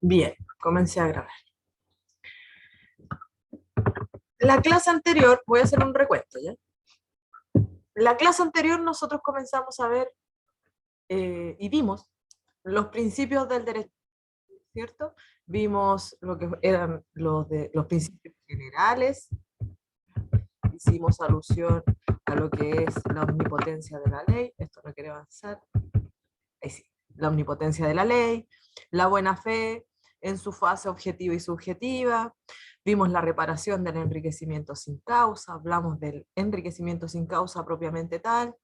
Bien, comencé a grabar. La clase anterior, voy a hacer un recuento, ¿ya? La clase anterior nosotros comenzamos a ver y vimos los principios del derecho, ¿cierto? Vimos lo que eran los principios generales, hicimos alusión a lo que es la omnipotencia de la ley, esto no quiere avanzar, ahí sí, la omnipotencia de la ley, la buena fe en su fase objetiva y subjetiva, vimos la reparación del enriquecimiento sin causa, hablamos del enriquecimiento sin causa propiamente tal,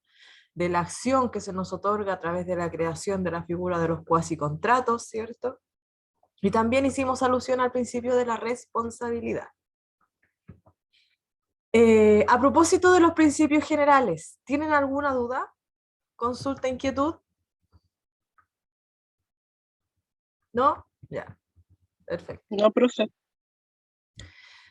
de la acción que se nos otorga a través de la creación de la figura de los cuasicontratos, ¿cierto? Y también hicimos alusión al principio de la responsabilidad. A propósito de los principios generales, ¿tienen alguna duda? ¿Consulta, inquietud? ¿No? Ya, perfecto. No, profe.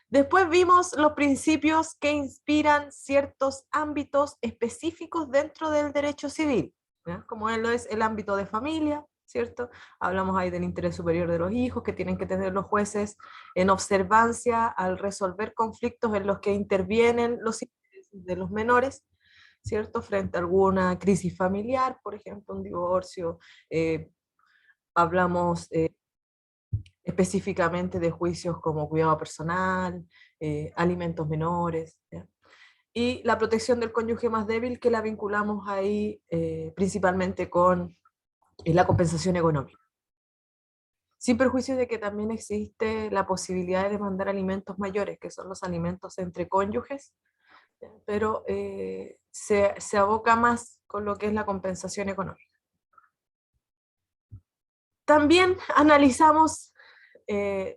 Después vimos los principios que inspiran ciertos ámbitos específicos dentro del derecho civil, ¿ya? Como lo es el ámbito de familia, ¿cierto? Hablamos ahí del interés superior de los hijos que tienen que tener los jueces en observancia al resolver conflictos en los que intervienen los intereses de los menores, ¿cierto? Frente a alguna crisis familiar, por ejemplo, un divorcio, hablamos específicamente de juicios como cuidado personal, alimentos menores, ¿ya? Y la protección del cónyuge más débil, que la vinculamos ahí principalmente con la compensación económica. Sin perjuicio de que también existe la posibilidad de demandar alimentos mayores, que son los alimentos entre cónyuges, ¿ya? Pero se aboca más con lo que es la compensación económica. También analizamos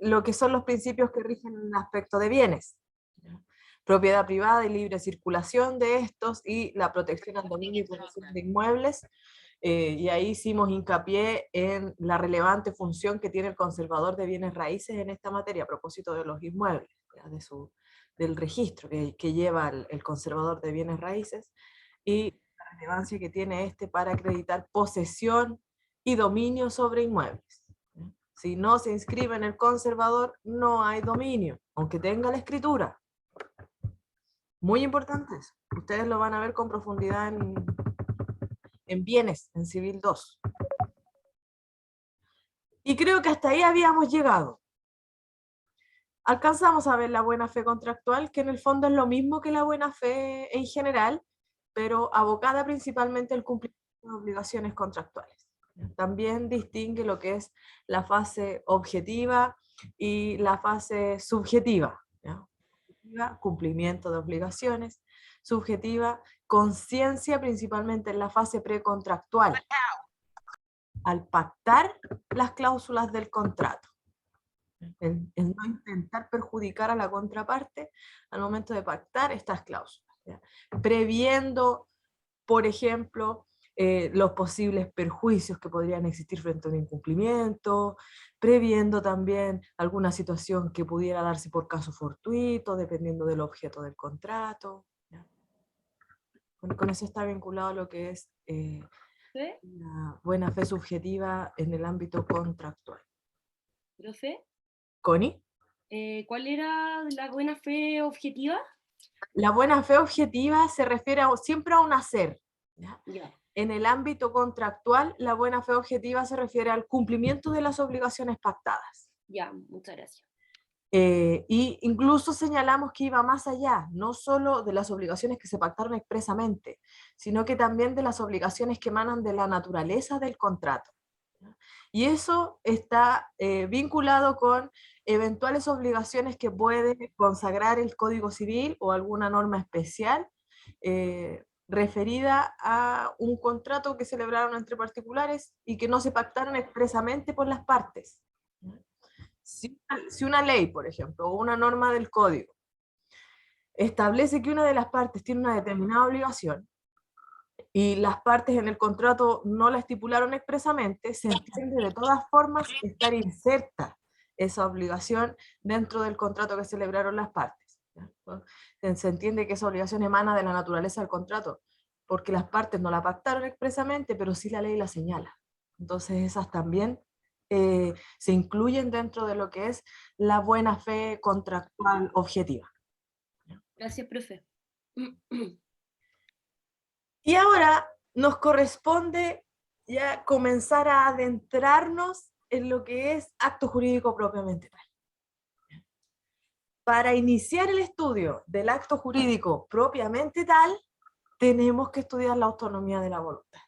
lo que son los principios que rigen el aspecto de bienes, ¿ya? Propiedad privada y libre circulación de estos y la protección al dominio y posesión de inmuebles, y ahí hicimos hincapié en la relevante función que tiene el conservador de bienes raíces en esta materia, a propósito de los inmuebles, ¿ya? Del registro que lleva el conservador de bienes raíces, y la relevancia que tiene este para acreditar posesión y dominio sobre inmuebles. Si no se inscribe en el conservador, no hay dominio, aunque tenga la escritura. Muy importante eso. Ustedes lo van a ver con profundidad en bienes, en Civil 2. Y creo que hasta ahí habíamos llegado. Alcanzamos a ver la buena fe contractual, que en el fondo es lo mismo que la buena fe en general, pero abocada principalmente al cumplimiento de obligaciones contractuales. También distingue lo que es la fase objetiva y la fase subjetiva, ¿ya? Objetiva, cumplimiento de obligaciones; subjetiva, conciencia principalmente en la fase precontractual, al pactar las cláusulas del contrato. El no intentar perjudicar a la contraparte al momento de pactar estas cláusulas, ¿ya? Previendo, por ejemplo, los posibles perjuicios que podrían existir frente a un incumplimiento, previendo también alguna situación que pudiera darse por caso fortuito, dependiendo del objeto del contrato, ¿ya? Con eso está vinculado lo que es ¿Sí? la buena fe subjetiva en el ámbito contractual. ¿Profe? ¿Connie? ¿Cuál era la buena fe objetiva? La buena fe objetiva se refiere siempre a un hacer, ¿ya? Ya. En el ámbito contractual, la buena fe objetiva se refiere al cumplimiento de las obligaciones pactadas. Ya, muchas gracias. Y incluso señalamos que iba más allá, no solo de las obligaciones que se pactaron expresamente, sino que también de las obligaciones que emanan de la naturaleza del contrato, ¿ya? Y eso está vinculado con eventuales obligaciones que puede consagrar el Código Civil o alguna norma especial referida a un contrato que celebraron entre particulares y que no se pactaron expresamente por las partes, ¿ya? Si una ley, por ejemplo, o una norma del código establece que una de las partes tiene una determinada obligación y las partes en el contrato no la estipularon expresamente, se entiende de todas formas estar inserta esa obligación dentro del contrato que celebraron las partes, ¿no? Se entiende que esa obligación emana de la naturaleza del contrato, porque las partes no la pactaron expresamente, pero sí la ley la señala. Entonces esas también se incluyen dentro de lo que es la buena fe contractual objetiva. Gracias, profe. Y ahora nos corresponde ya comenzar a adentrarnos en lo que es acto jurídico propiamente tal. Para iniciar el estudio del acto jurídico propiamente tal, tenemos que estudiar la autonomía de la voluntad.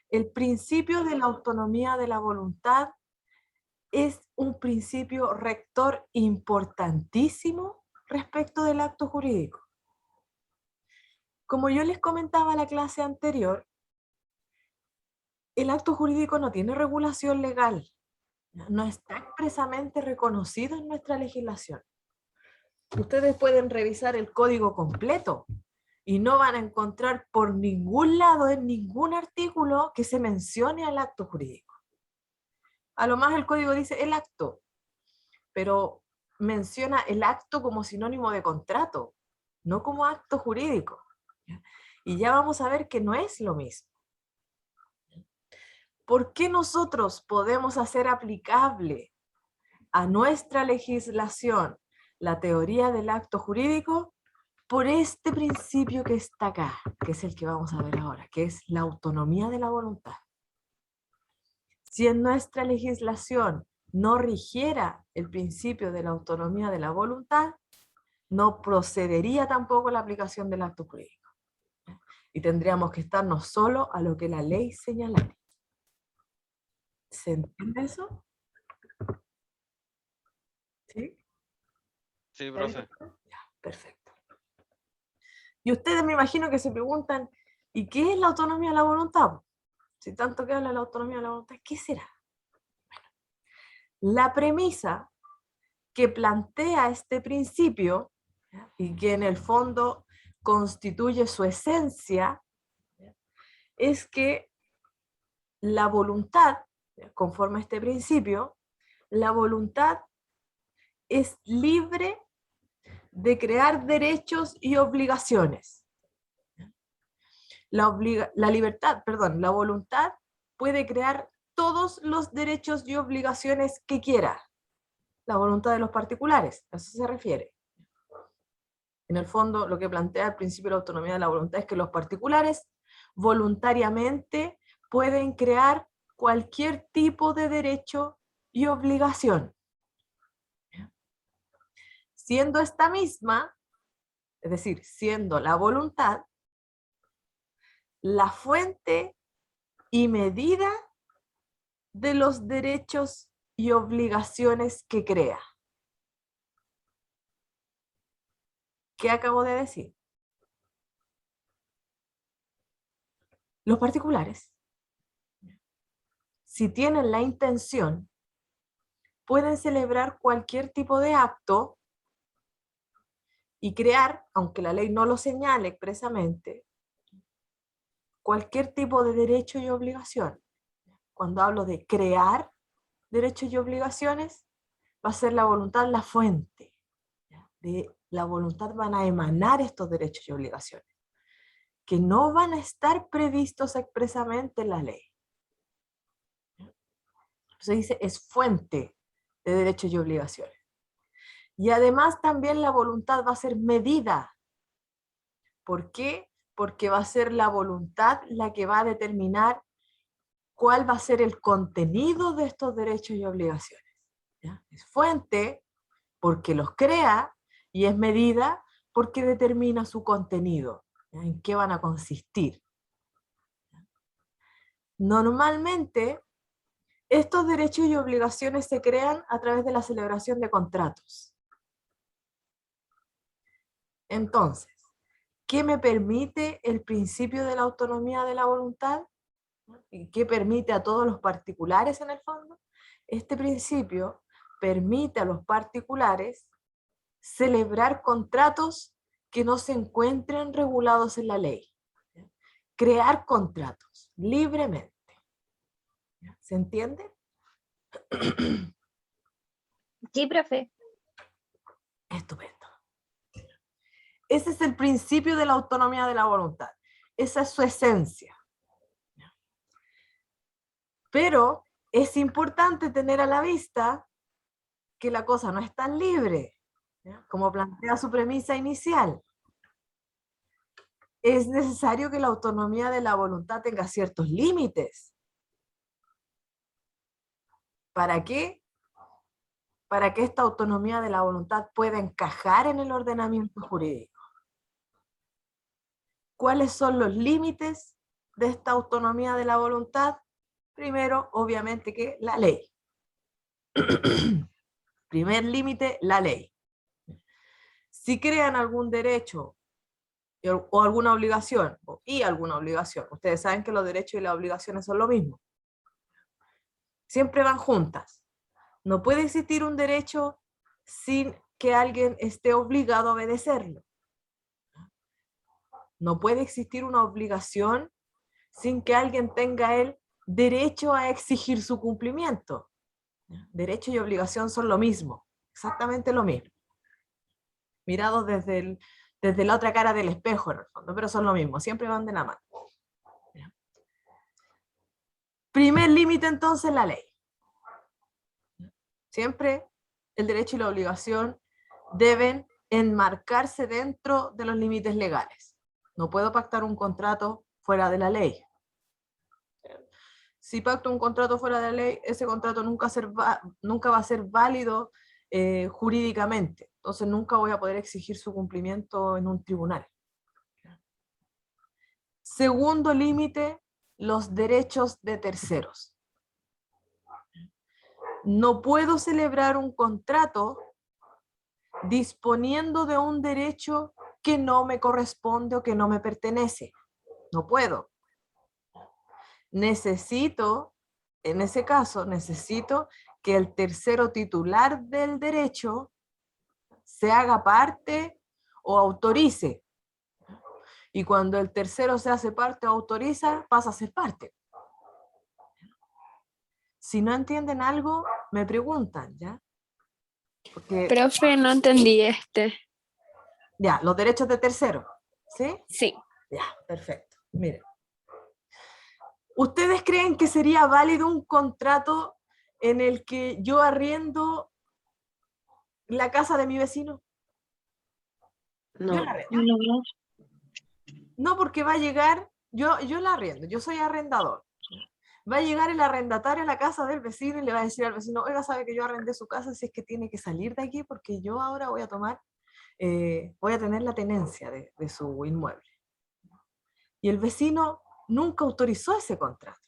El principio de la autonomía de la voluntad es un principio rector importantísimo respecto del acto jurídico. Como yo les comentaba en la clase anterior, el acto jurídico no tiene regulación legal, no está expresamente reconocido en nuestra legislación. Ustedes pueden revisar el código completo y no van a encontrar por ningún lado, en ningún artículo, que se mencione al acto jurídico. A lo más el código dice el acto, pero menciona el acto como sinónimo de contrato, no como acto jurídico. Y ya vamos a ver que no es lo mismo. ¿Por qué nosotros podemos hacer aplicable a nuestra legislación la teoría del acto jurídico? Por este principio que está acá, que es el que vamos a ver ahora, que es la autonomía de la voluntad. Si en nuestra legislación no rigiera el principio de la autonomía de la voluntad, no procedería tampoco la aplicación del acto jurídico. Y tendríamos que estarnos solo a lo que la ley señala. ¿Se entiende eso? ¿Sí? Sí, profe. Ya, perfecto. Y ustedes me imagino que se preguntan, ¿y qué es la autonomía de la voluntad? Si tanto que habla de la autonomía de la voluntad, ¿qué será? Bueno, la premisa que plantea este principio, ¿ya?, y que en el fondo constituye su esencia, ¿ya?, es que la voluntad, ¿ya?, conforme a este principio, la voluntad es libre de crear derechos y obligaciones. La voluntad puede crear todos los derechos y obligaciones que quiera. La voluntad de los particulares, a eso se refiere. En el fondo, lo que plantea el principio de la autonomía de la voluntad es que los particulares voluntariamente pueden crear cualquier tipo de derecho y obligación. Siendo esta misma, es decir, siendo la voluntad, la fuente y medida de los derechos y obligaciones que crea. ¿Qué acabo de decir? Los particulares, si tienen la intención, pueden celebrar cualquier tipo de acto y crear, aunque la ley no lo señale expresamente, cualquier tipo de derecho y obligación. Cuando hablo de crear derechos y obligaciones, va a ser la voluntad la fuente. De la voluntad van a emanar estos derechos y obligaciones, que no van a estar previstos expresamente en la ley. Se dice, es fuente de derechos y obligaciones. Y además también la voluntad va a ser medida. ¿Por qué? Porque va a ser la voluntad la que va a determinar cuál va a ser el contenido de estos derechos y obligaciones. ¿Ya? Es fuente porque los crea y es medida porque determina su contenido, ¿ya?, en qué van a consistir. Normalmente, estos derechos y obligaciones se crean a través de la celebración de contratos. Entonces, ¿qué me permite el principio de la autonomía de la voluntad? ¿Y qué permite a todos los particulares en el fondo? Este principio permite a los particulares celebrar contratos que no se encuentren regulados en la ley. Crear contratos libremente. ¿Se entiende? Sí, profe. Estupendo. Ese es el principio de la autonomía de la voluntad. Esa es su esencia. Pero es importante tener a la vista que la cosa no es tan libre, ¿ya? Como plantea su premisa inicial. Es necesario que la autonomía de la voluntad tenga ciertos límites. ¿Para qué? Para que esta autonomía de la voluntad pueda encajar en el ordenamiento jurídico. ¿Cuáles son los límites de esta autonomía de la voluntad? Primero, obviamente que la ley. Primer límite, la ley. Si crean algún derecho o alguna obligación, y alguna obligación, ustedes saben que los derechos y las obligaciones son lo mismo. Siempre van juntas. No puede existir un derecho sin que alguien esté obligado a obedecerlo. No puede existir una obligación sin que alguien tenga el derecho a exigir su cumplimiento. Derecho y obligación son lo mismo, exactamente lo mismo. Mirados desde la otra cara del espejo, en el fondo, pero son lo mismo, siempre van de la mano. Primer límite, entonces, la ley. Siempre el derecho y la obligación deben enmarcarse dentro de los límites legales. No puedo pactar un contrato fuera de la ley. Si pacto un contrato fuera de la ley, ese contrato nunca va a ser válido jurídicamente. Entonces nunca voy a poder exigir su cumplimiento en un tribunal. Segundo límite, los derechos de terceros. No puedo celebrar un contrato disponiendo de un derecho que no me corresponde o que no me pertenece. No puedo. Necesito, en ese caso, necesito que el tercero titular del derecho se haga parte o autorice. Y cuando el tercero se hace parte o autoriza, pasa a ser parte. Si no entienden algo, me preguntan, ¿ya? Porque, Profe, no entendí ya, los derechos de tercero, ¿sí? Sí. Ya, perfecto. Miren. ¿Ustedes creen que sería válido un contrato en el que yo arriendo la casa de mi vecino? No. Yo la arrendo. No. No, porque va a llegar, yo la arriendo, yo soy arrendador. Va a llegar el arrendatario a la casa del vecino y le va a decir al vecino, oiga, sabe que yo arrendé su casa, si es que tiene que salir de aquí porque yo ahora voy a tener la tenencia de su inmueble. Y el vecino nunca autorizó ese contrato.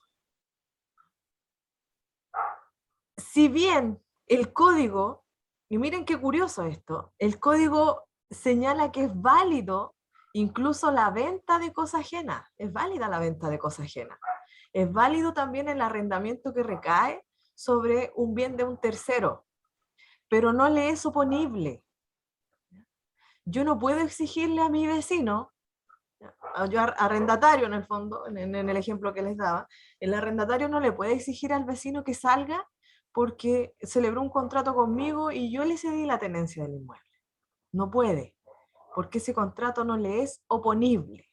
Si bien el código, y miren qué curioso esto, el código señala que es válido incluso la venta de cosa ajena, es válida la venta de cosa ajena. Es válido también el arrendamiento que recae sobre un bien de un tercero, pero no le es oponible. Yo no puedo exigirle a mi vecino, yo arrendatario en el fondo, en el ejemplo que les daba, el arrendatario no le puede exigir al vecino que salga porque celebró un contrato conmigo y yo le cedí la tenencia del inmueble. No puede, porque ese contrato no le es oponible.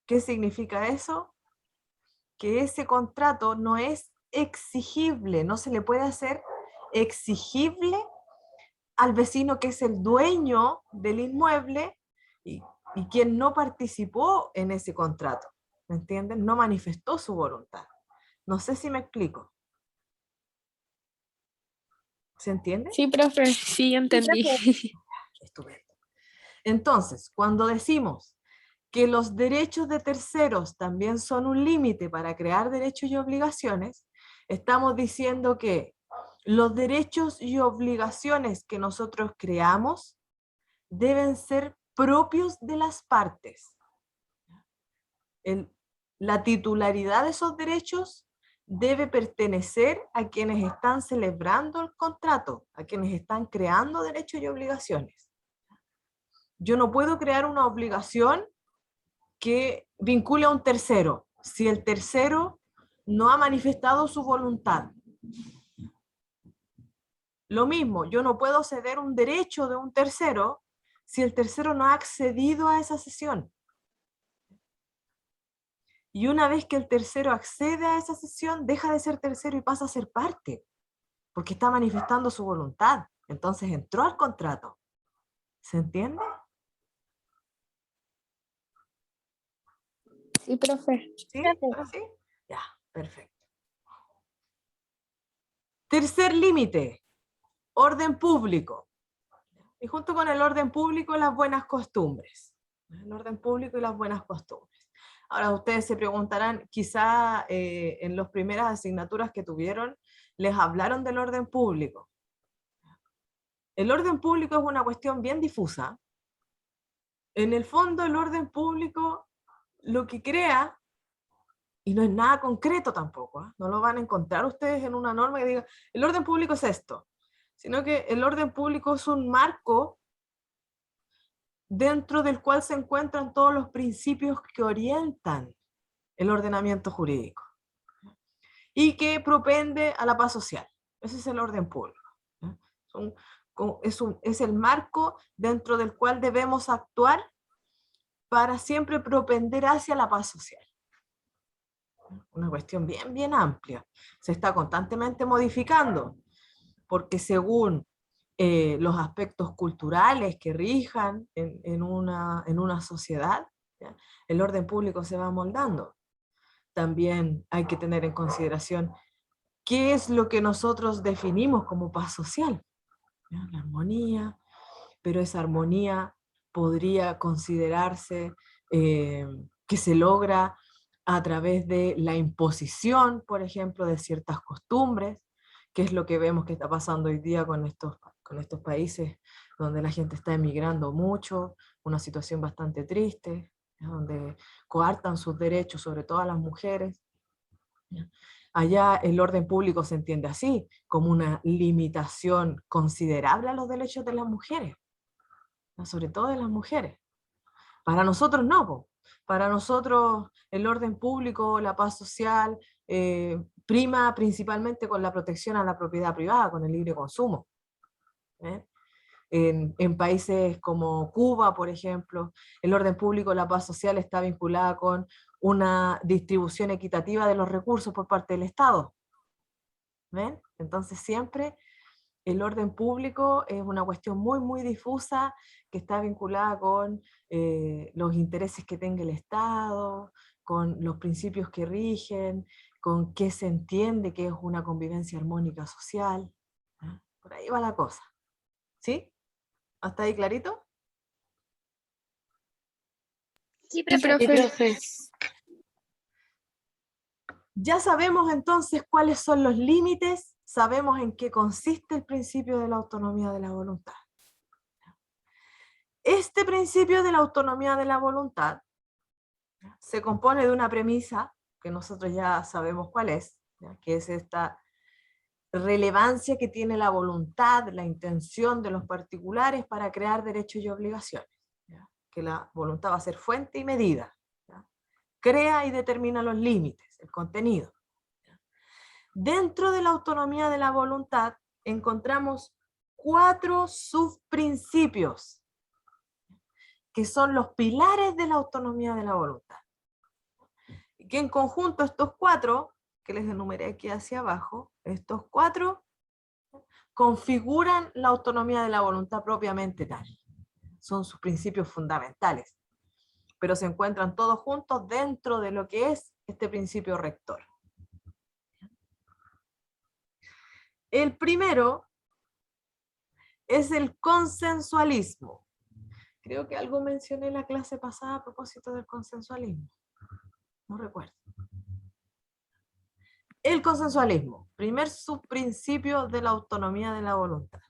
¿Qué significa eso? Que ese contrato no es exigible, no se le puede hacer exigible al vecino que es el dueño del inmueble y quien no participó en ese contrato, ¿me entienden? No manifestó su voluntad. No sé si me explico. ¿Se entiende? Sí, profe, sí entendí. Estupendo. Entonces, cuando decimos que los derechos de terceros también son un límite para crear derechos y obligaciones, estamos diciendo que los derechos y obligaciones que nosotros creamos deben ser propios de las partes. La titularidad de esos derechos debe pertenecer a quienes están celebrando el contrato, a quienes están creando derechos y obligaciones. Yo no puedo crear una obligación que vincule a un tercero, si el tercero no ha manifestado su voluntad. Lo mismo, yo no puedo ceder un derecho de un tercero si el tercero no ha accedido a esa cesión. Y una vez que el tercero accede a esa sesión, deja de ser tercero y pasa a ser parte, porque está manifestando su voluntad. Entonces entró al contrato. ¿Se entiende? Sí, profe. ¿Sí? ¿Ahora sí? Ya, perfecto. Tercer límite, orden público. Y junto con el orden público, las buenas costumbres. El orden público y las buenas costumbres. Ahora ustedes se preguntarán, quizá en las primeras asignaturas que tuvieron, les hablaron del orden público. El orden público es una cuestión bien difusa. En el fondo, el orden público lo que crea, y no es nada concreto tampoco, no lo van a encontrar ustedes en una norma que diga, el orden público es esto, sino que el orden público es un marco dentro del cual se encuentran todos los principios que orientan el ordenamiento jurídico y que propende a la paz social. Ese es el orden público. Es el marco dentro del cual debemos actuar para siempre propender hacia la paz social. Una cuestión bien, bien amplia. Se está constantemente modificando, porque según los aspectos culturales que rijan en una sociedad, ¿ya? El orden público se va moldando. También hay que tener en consideración qué es lo que nosotros definimos como paz social. ¿Ya? La armonía, pero esa armonía podría considerarse que se logra a través de la imposición, por ejemplo, de ciertas costumbres, que es lo que vemos que está pasando hoy día con estos países donde la gente está emigrando mucho, una situación bastante triste, donde coartan sus derechos, sobre todo a las mujeres. Allá el orden público se entiende así, como una limitación considerable a los derechos de las mujeres, sobre todo de las mujeres. Para nosotros no, po. Para nosotros el orden público, la paz social, prima principalmente con la protección a la propiedad privada, con el libre consumo. En países como Cuba, por ejemplo, el orden público, la paz social está vinculada con una distribución equitativa de los recursos por parte del Estado. ¿Ven? Entonces siempre el orden público es una cuestión muy, muy difusa que está vinculada con los intereses que tenga el Estado, con los principios que rigen, con qué se entiende que es una convivencia armónica social. ¿Ah? Por ahí va la cosa. ¿Sí? ¿Hasta ahí clarito? Sí, Sí, profe. Ya sabemos entonces cuáles son los límites, sabemos en qué consiste el principio de la autonomía de la voluntad. Este principio de la autonomía de la voluntad se compone de una premisa que nosotros ya sabemos cuál es, ¿ya? Que es esta relevancia que tiene la voluntad, la intención de los particulares para crear derechos y obligaciones, ¿ya? Que la voluntad va a ser fuente y medida, ¿ya? Crea y determina los límites, el contenido. ¿Ya? Dentro de la autonomía de la voluntad encontramos 4 subprincipios que son los pilares de la autonomía de la voluntad. Y que en conjunto estos 4, que les enumeré aquí hacia abajo, estos 4 configuran la autonomía de la voluntad propiamente tal. Son sus principios fundamentales, pero se encuentran todos juntos dentro de lo que es este principio rector. El primero es el consensualismo. Creo que algo mencioné en la clase pasada a propósito del consensualismo. No recuerdo. El consensualismo, primer subprincipio de la autonomía de la voluntad.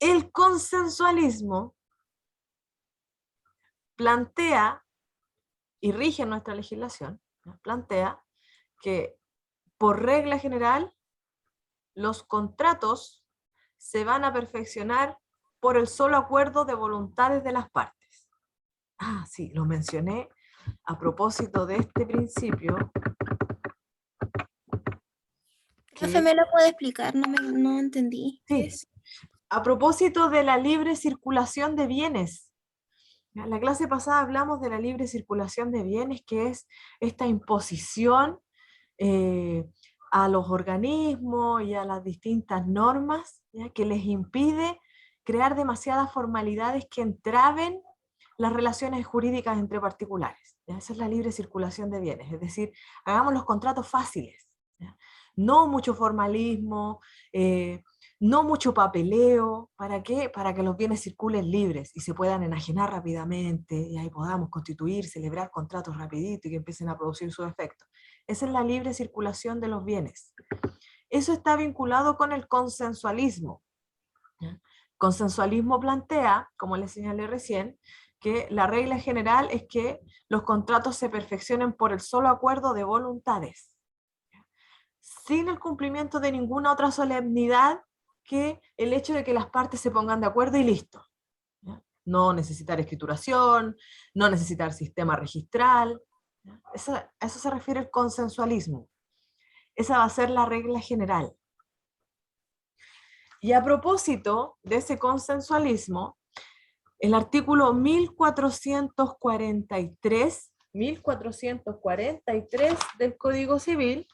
El consensualismo plantea, y rige nuestra legislación, plantea que por regla general los contratos se van a perfeccionar por el solo acuerdo de voluntades de las partes. Ah, sí, lo mencioné a propósito de este principio. Profe, ¿me lo puede explicar? No entendí. Sí, a propósito de la libre circulación de bienes, En la clase pasada hablamos de la libre circulación de bienes, que es esta imposición a los organismos y a las distintas normas, ¿ya? Que les impide crear demasiadas formalidades que entraven las relaciones jurídicas entre particulares, ¿ya? Esa es la libre circulación de bienes, es decir, hagamos los contratos fáciles, ¿ya? No mucho formalismo, no mucho papeleo. ¿Para qué? Para que los bienes circulen libres y se puedan enajenar rápidamente, y ahí podamos constituir, celebrar contratos rapidito y que empiecen a producir sus efectos. Esa es la libre circulación de los bienes. Eso está vinculado con el consensualismo, ¿ya? Consensualismo plantea, como les señalé recién, que la regla general es que los contratos se perfeccionen por el solo acuerdo de voluntades, sin el cumplimiento de ninguna otra solemnidad que el hecho de que las partes se pongan de acuerdo y listo, ¿ya? No necesitar escrituración, no necesitar sistema registral, ¿ya? A eso se refiere el consensualismo. Esa va a ser la regla general. Y a propósito de ese consensualismo, el artículo 1443 del Código Civil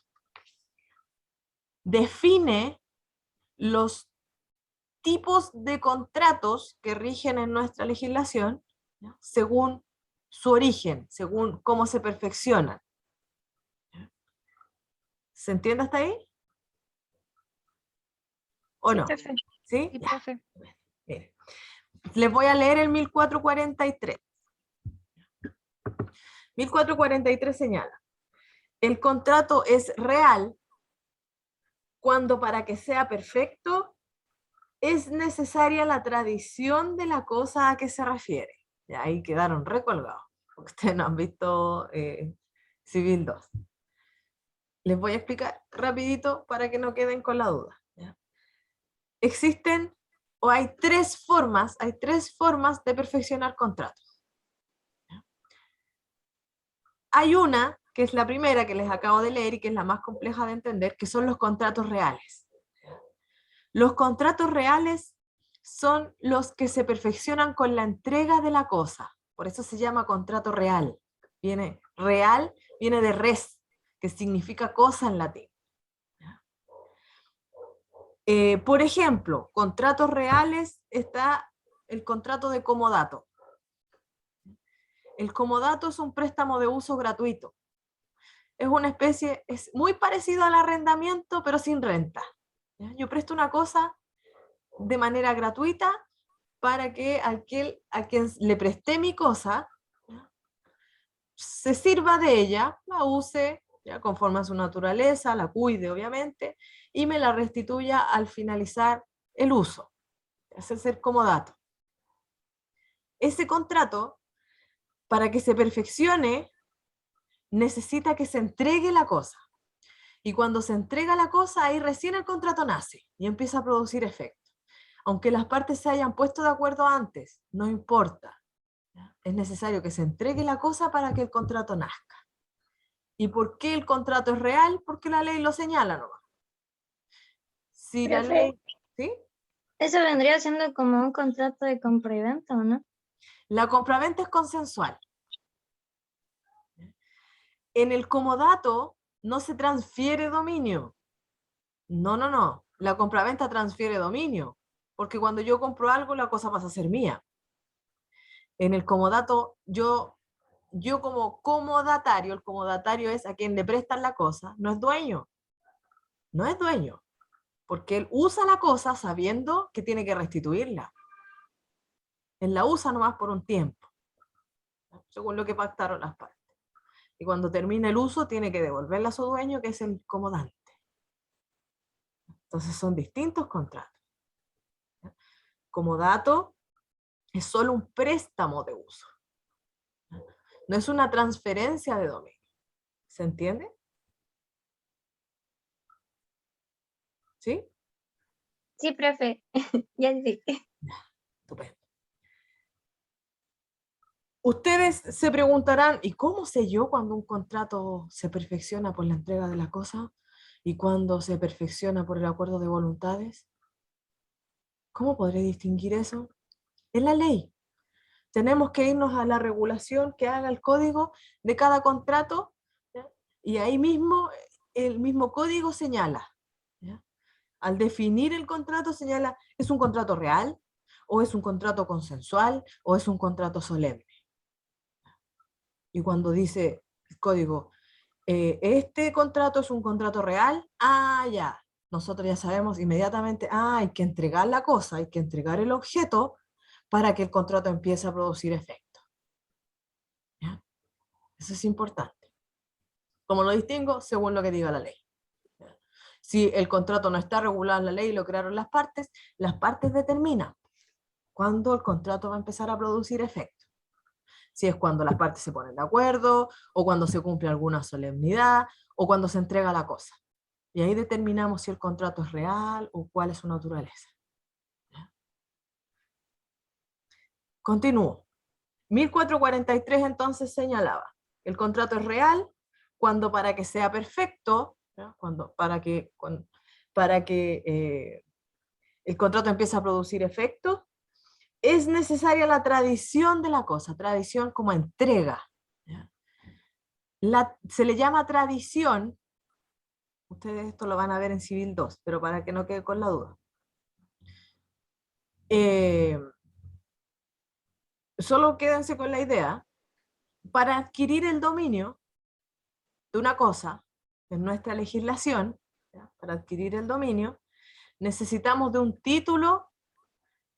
define los tipos de contratos que rigen en nuestra legislación, ¿ya? Según su origen, según cómo se perfeccionan. ¿Se entiende hasta ahí? ¿O no? profe. ¿Sí? Sí, Ya. profe. Miren. Les voy a leer el 1443. 1443 señala: el contrato es real cuando para que sea perfecto es necesaria la tradición de la cosa a que se refiere. Y ahí quedaron recolgados, porque ustedes no han visto Civil 2. Les voy a explicar rapidito para que no queden con la duda, ¿ya? Existen, o hay tres formas de perfeccionar contratos. ¿Ya? Hay una, que es la primera que les acabo de leer y que es la más compleja de entender, que son los contratos reales. Los contratos reales son los que se perfeccionan con la entrega de la cosa. Por eso se llama contrato real. Real viene de res, que significa cosa en latín. Por ejemplo, contratos reales está el contrato de comodato. El comodato es un préstamo de uso gratuito. Es una especie, es muy parecido al arrendamiento, pero sin renta. ¿Ya? Yo presto una cosa de manera gratuita para que a quien le presté mi cosa, ¿ya? Se sirva de ella, la use, ¿ya? Conforme a su naturaleza, la cuide obviamente, y me la restituya al finalizar el uso. Es el comodato. Ese contrato, para que se perfeccione, necesita que se entregue la cosa. Y cuando se entrega la cosa, ahí recién el contrato nace y empieza a producir efecto. Aunque las partes se hayan puesto de acuerdo antes, no importa. ¿Ya? Es necesario que se entregue la cosa para que el contrato nazca. ¿Y por qué el contrato es real? Porque la ley lo señala nomás. Si la Profe. ley, ¿sí? Eso vendría siendo como un contrato de compra y venta, ¿o no? La compraventa es consensual. En el comodato no se transfiere dominio. No. La compraventa transfiere dominio. Porque cuando yo compro algo, la cosa pasa a ser mía. En el comodato, yo como comodatario, el comodatario es a quien le prestan la cosa, no es dueño. No es dueño. Porque él usa la cosa sabiendo que tiene que restituirla. Él la usa nomás por un tiempo, según lo que pactaron las partes. Y cuando termine el uso, tiene que devolverla a su dueño, que es el comodante. Entonces son distintos contratos. Comodato es solo un préstamo de uso. No es una transferencia de dominio. ¿Se entiende? ¿Sí? Sí, profe. Ya sí. Estupendo. Ustedes se preguntarán, ¿y cómo sé yo cuando un contrato se perfecciona por la entrega de la cosa y cuando se perfecciona por el acuerdo de voluntades? ¿Cómo podré distinguir eso? Es la ley. tenemos que irnos a la regulación que haga el código de cada contrato, ¿ya? Y ahí mismo el mismo código señala, ¿ya? Al definir el contrato señala, ¿es un contrato real? ¿O es un contrato consensual? ¿O es un contrato solemne? Y cuando dice el código, este contrato es un contrato real, ya, nosotros ya sabemos inmediatamente, hay que entregar la cosa, hay que entregar el objeto para que el contrato empiece a producir efecto. ¿Ya? Eso es importante. ¿Cómo lo distingo? Según lo que diga la ley. ¿Ya? Si el contrato no está regulado en la ley y lo crearon las partes determinan cuándo el contrato va a empezar a producir efecto. Si es cuando las partes se ponen de acuerdo, o cuando se cumple alguna solemnidad, o cuando se entrega la cosa. Y ahí determinamos si el contrato es real o cuál es su naturaleza. ¿Ya? Continúo. 1443 entonces señalaba, el contrato es real cuando para que sea perfecto, ¿ya? Para que el contrato empiece a producir efecto, es necesaria la tradición de la cosa, tradición como entrega. ¿Ya? Se le llama tradición, ustedes esto lo van a ver en Civil 2, pero para que no quede con la duda. Solo quédense con la idea, para adquirir el dominio de una cosa, en nuestra legislación, ¿ya? Para adquirir el dominio, necesitamos de un título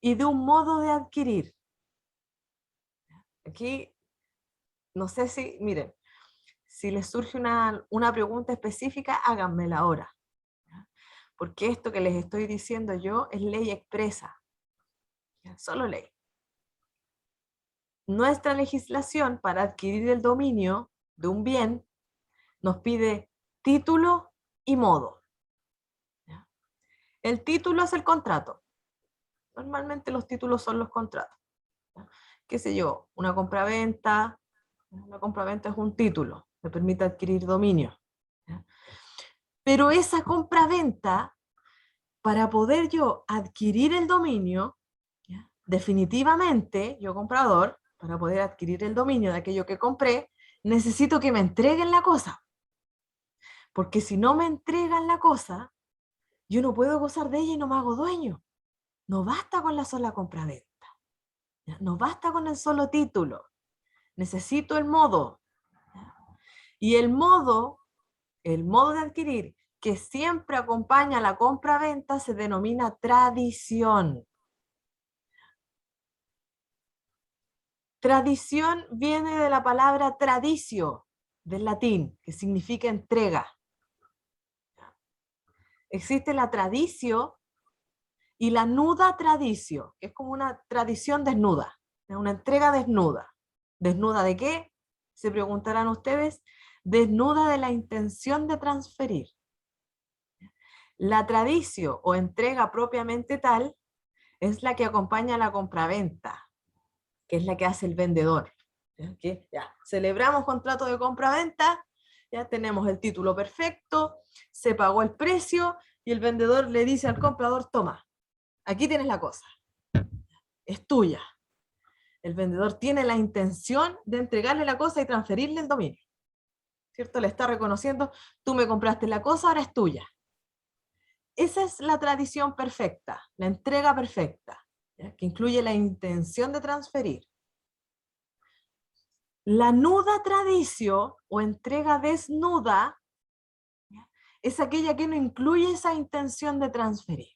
y de un modo de adquirir. Aquí, no sé si, miren, si les surge una pregunta específica, háganmela ahora. ¿Ya? Porque esto que les estoy diciendo yo es ley expresa. ¿Ya? Solo ley. Nuestra legislación para adquirir el dominio de un bien nos pide título y modo. ¿Ya? El título es el contrato. Normalmente los títulos son los contratos. ¿Ya? Qué sé yo, una compraventa. Una compraventa es un título, me permite adquirir dominio. ¿Ya? Pero esa compraventa, para poder yo adquirir el dominio, ¿ya? Definitivamente, yo comprador, para poder adquirir el dominio de aquello que compré, necesito que me entreguen la cosa. Porque si no me entregan la cosa, yo no puedo gozar de ella y no me hago dueño. No basta con la sola compraventa. ¿Ya? No basta con el solo título. Necesito el modo. ¿Ya? Y el modo de adquirir, que siempre acompaña a la compra-venta, se denomina tradición. Tradición viene de la palabra traditio, del latín, que significa entrega. Existe la traditio y la nuda traditio, que es como una tradición desnuda, una entrega desnuda. ¿Desnuda de qué? Se preguntarán ustedes. Desnuda de la intención de transferir. La traditio o entrega propiamente tal es la que acompaña a la compraventa, que es la que hace el vendedor. Ya, celebramos contrato de compraventa, ya tenemos el título perfecto, se pagó el precio y el vendedor le dice al comprador, toma, aquí tienes la cosa, es tuya. El vendedor tiene la intención de entregarle la cosa y transferirle el dominio. ¿Cierto? Le está reconociendo, tú me compraste la cosa, ahora es tuya. Esa es la tradición perfecta, la entrega perfecta, ¿ya? Que incluye la intención de transferir. La nuda traditio o entrega desnuda, ¿ya? Es aquella que no incluye esa intención de transferir.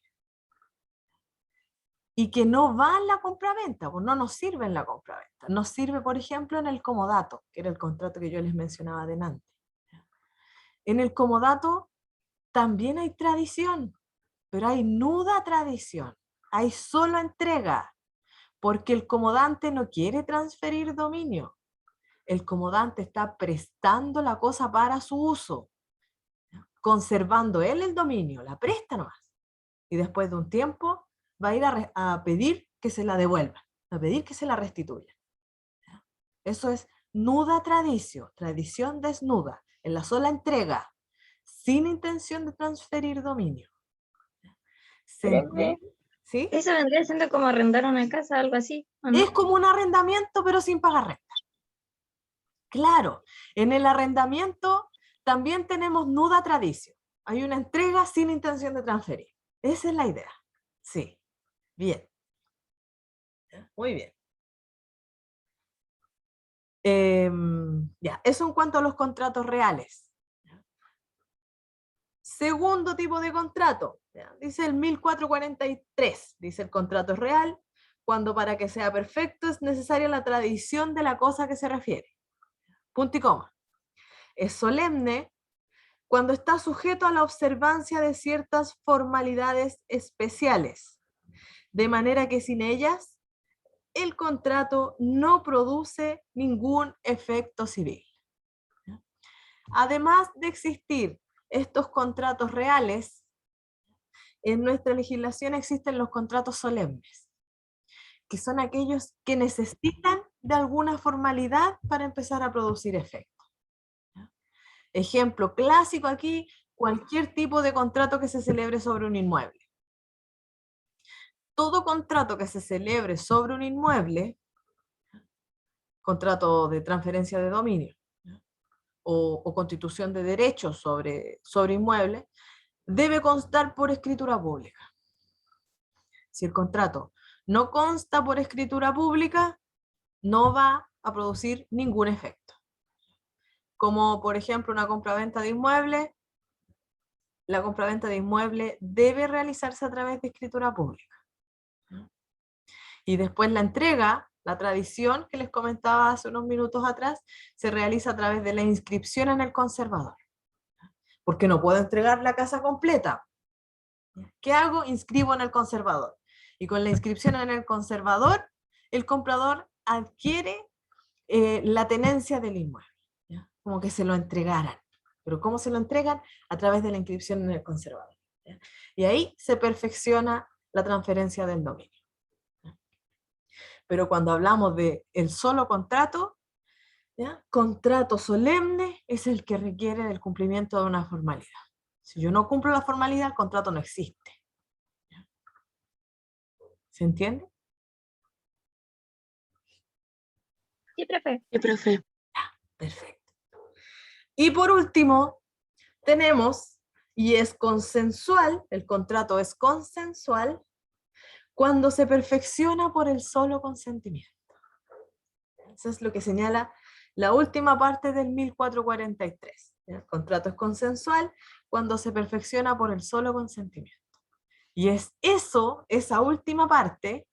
Y que no va en la compraventa, pues no nos sirve en la compraventa. Nos sirve, por ejemplo, en el comodato, que era el contrato que yo les mencionaba delante. En el comodato también hay tradición, pero hay nuda tradición. Hay solo entrega, porque el comodante no quiere transferir dominio. El comodante está prestando la cosa para su uso, conservando él el dominio, la presta nomás. Y después de un tiempo va a ir a pedir que se la devuelvan, a pedir que se la restituyan. Eso es nuda traditio, tradición desnuda, en la sola entrega, sin intención de transferir dominio. ¿Sí? Eso vendría siendo como arrendar una casa, algo así, ¿o no? Es como un arrendamiento, pero sin pagar renta. Claro, en el arrendamiento también tenemos nuda tradición. Hay una entrega sin intención de transferir. Esa es la idea. Sí, bien. Muy bien. Ya, eso en cuanto a los contratos reales. Segundo tipo de contrato, ¿ya? Dice el 1443, dice el contrato es real cuando para que sea perfecto es necesaria la tradición de la cosa a que se refiere. Punto y coma. Es solemne cuando está sujeto a la observancia de ciertas formalidades especiales, de manera que sin ellas el contrato no produce ningún efecto civil. Además de existir estos contratos reales, en nuestra legislación existen los contratos solemnes, que son aquellos que necesitan de alguna formalidad para empezar a producir efecto. Ejemplo clásico aquí, cualquier tipo de contrato que se celebre sobre un inmueble. Todo contrato que se celebre sobre un inmueble, contrato de transferencia de dominio o constitución de derechos sobre inmueble, debe constar por escritura pública. Si el contrato no consta por escritura pública, no va a producir ningún efecto. Como por ejemplo una compraventa de inmueble, la compraventa de inmueble debe realizarse a través de escritura pública. Y después la entrega, la tradición que les comentaba hace unos minutos atrás, se realiza a través de la inscripción en el conservador. Porque no puedo entregar la casa completa. ¿Qué hago? Inscribo en el conservador. Y con la inscripción en el conservador, el comprador adquiere la tenencia del inmueble, ¿ya? Como que se lo entregaran. Pero ¿cómo se lo entregan? A través de la inscripción en el conservador, ¿ya? Y ahí se perfecciona la transferencia del dominio. Pero cuando hablamos de el solo contrato, ¿ya? Contrato solemne es el que requiere del cumplimiento de una formalidad. Si yo no cumplo la formalidad, el contrato no existe. ¿Ya? ¿Se entiende? Sí, profe. Sí, profe. Perfecto. Y por último, tenemos, y es consensual, el contrato es consensual, cuando se perfecciona por el solo consentimiento. Eso es lo que señala la última parte del 1443. El contrato es consensual cuando se perfecciona por el solo consentimiento. Y es eso, esa última parte,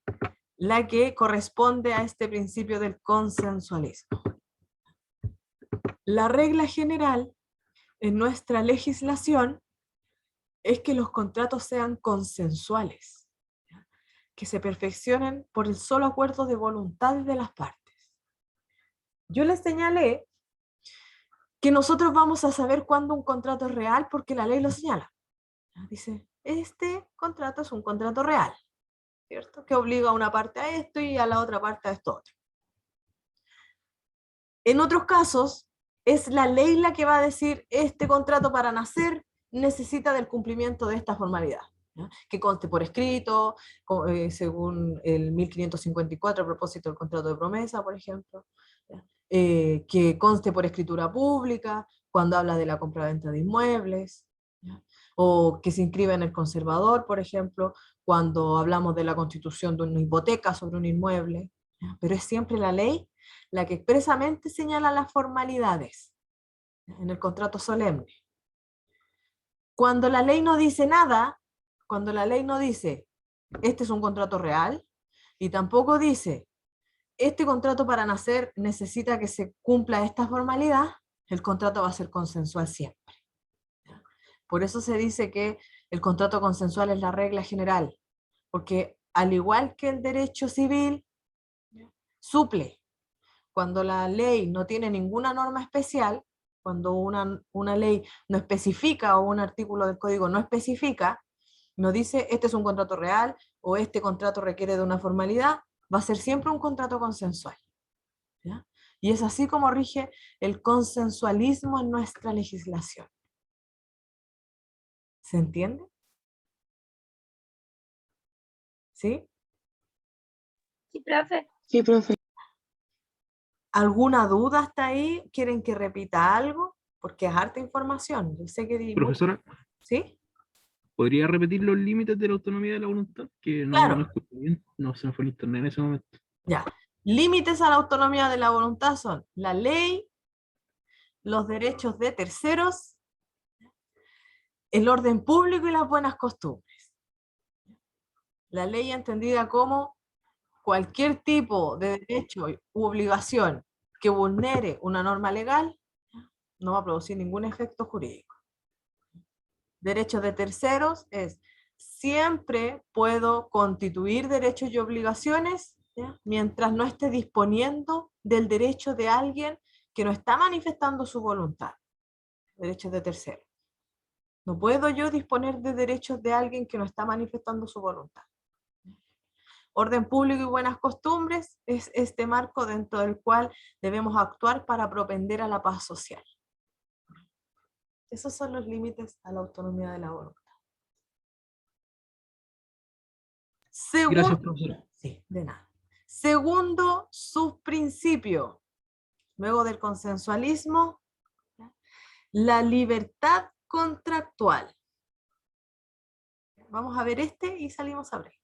la que corresponde a este principio del consensualismo. La regla general en nuestra legislación es que los contratos sean consensuales, ¿ya? Que se perfeccionen por el solo acuerdo de voluntades de las partes. Yo les señalé que nosotros vamos a saber cuándo un contrato es real porque la ley lo señala. Dice, este contrato es un contrato real, ¿cierto? Que obliga a una parte a esto y a la otra parte a esto otro. En otros casos, es la ley la que va a decir, este contrato para nacer necesita del cumplimiento de esta formalidad, ¿ya? Que conste por escrito, según el 1554 a propósito del contrato de promesa, por ejemplo, ¿ya? Que conste por escritura pública, cuando habla de la compraventa de inmuebles, ¿ya? O que se inscriba en el conservador, por ejemplo, cuando hablamos de la constitución de una hipoteca sobre un inmueble, ¿ya? Pero es siempre la ley la que expresamente señala las formalidades en el contrato solemne. Cuando la ley no dice nada, cuando la ley no dice, este es un contrato real, y tampoco dice, este contrato para nacer necesita que se cumpla esta formalidad, el contrato va a ser consensual siempre. Por eso se dice que el contrato consensual es la regla general, porque al igual que el derecho civil, suple. Cuando la ley no tiene ninguna norma especial, cuando una ley no especifica o un artículo del código no especifica, no dice este es un contrato real o este contrato requiere de una formalidad, va a ser siempre un contrato consensual, ¿ya? Y es así como rige el consensualismo en nuestra legislación. ¿Se entiende? ¿Sí? Sí, profe. Sí, profe. ¿Alguna duda hasta ahí? ¿Quieren que repita algo? Porque es harta información. Yo sé que di Profesora, ¿Sí? ¿podría repetir los límites de la autonomía de la voluntad? Que no Claro. escuché bien, no se me fue el internet en ese momento. Ya. Límites a la autonomía de la voluntad son la ley, los derechos de terceros, el orden público y las buenas costumbres. La ley entendida como cualquier tipo de derecho u obligación que vulnere una norma legal no va a producir ningún efecto jurídico. Derechos de terceros es siempre puedo constituir derechos y obligaciones, ¿ya?, mientras no esté disponiendo del derecho de alguien que no está manifestando su voluntad. Derechos de terceros. No puedo yo disponer de derechos de alguien que no está manifestando su voluntad. Orden público y buenas costumbres es este marco dentro del cual debemos actuar para propender a la paz social. Esos son los límites a la autonomía de la voluntad. Gracias, profesora. Sí, de nada. Segundo subprincipio, luego del consensualismo, la libertad contractual. Vamos a ver este y salimos a break.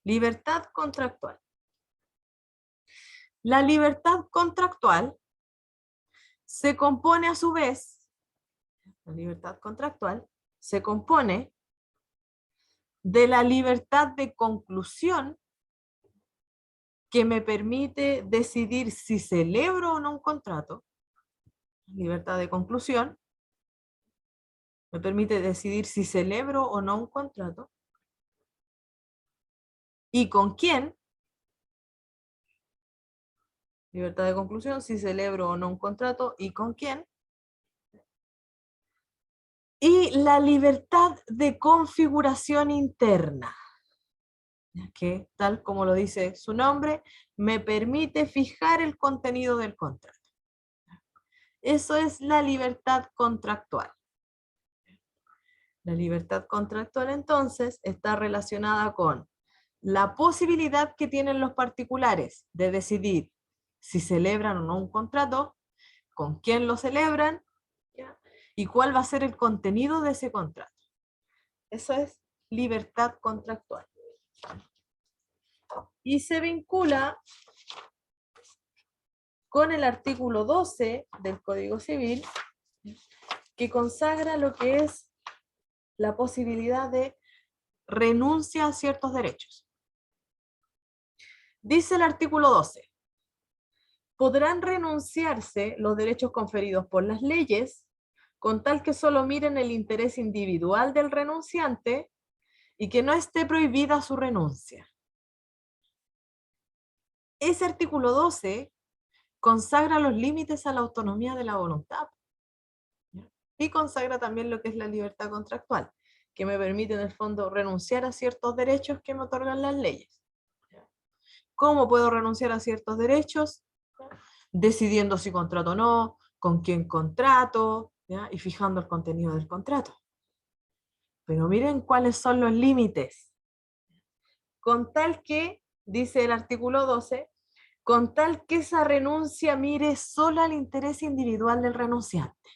Libertad contractual. La libertad contractual se compone a su vez, la libertad contractual se compone de la libertad de conclusión que me permite decidir si celebro o no un contrato. Libertad de conclusión me permite decidir si celebro o no un contrato y con quién. Libertad de conclusión, si celebro o no un contrato y con quién. Y la libertad de configuración interna, que tal como lo dice su nombre, me permite fijar el contenido del contrato. Eso es la libertad contractual. La libertad contractual entonces está relacionada con la posibilidad que tienen los particulares de decidir si celebran o no un contrato, con quién lo celebran, ¿ya?, y cuál va a ser el contenido de ese contrato. Eso es libertad contractual. Y se vincula con el artículo 12 del Código Civil, que consagra lo que es la posibilidad de renuncia a ciertos derechos. Dice el artículo 12, podrán renunciarse los derechos conferidos por las leyes con tal que solo miren el interés individual del renunciante y que no esté prohibida su renuncia. Ese artículo 12 consagra los límites a la autonomía de la voluntad, ¿ya?, y consagra también lo que es la libertad contractual, que me permite en el fondo renunciar a ciertos derechos que me otorgan las leyes. ¿Cómo puedo renunciar a ciertos derechos? Decidiendo si contrato o no, con quién contrato, ¿ya?, y fijando el contenido del contrato. Pero miren cuáles son los límites. Con tal que, dice el artículo 12, con tal que esa renuncia mire solo al interés individual del renunciante.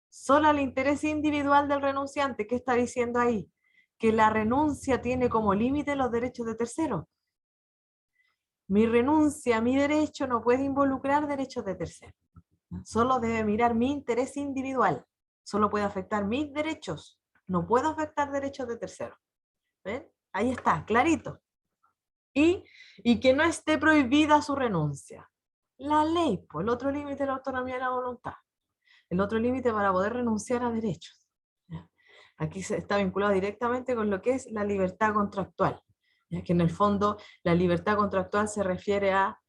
Solo al interés individual del renunciante. ¿Qué está diciendo ahí? Que la renuncia tiene como límite los derechos de terceros. Mi renuncia, mi derecho no puede involucrar derechos de terceros. Solo debe mirar mi interés individual. Solo puede afectar mis derechos. No puedo afectar derechos de terceros. ¿Ven? Ahí está, clarito. Y que no esté prohibida su renuncia. La ley, pues el otro límite de la autonomía de la voluntad. El otro límite para poder renunciar a derechos. ¿Ya? Aquí se está vinculado directamente con lo que es la libertad contractual. ¿Ya? Que en el fondo la libertad contractual se refiere a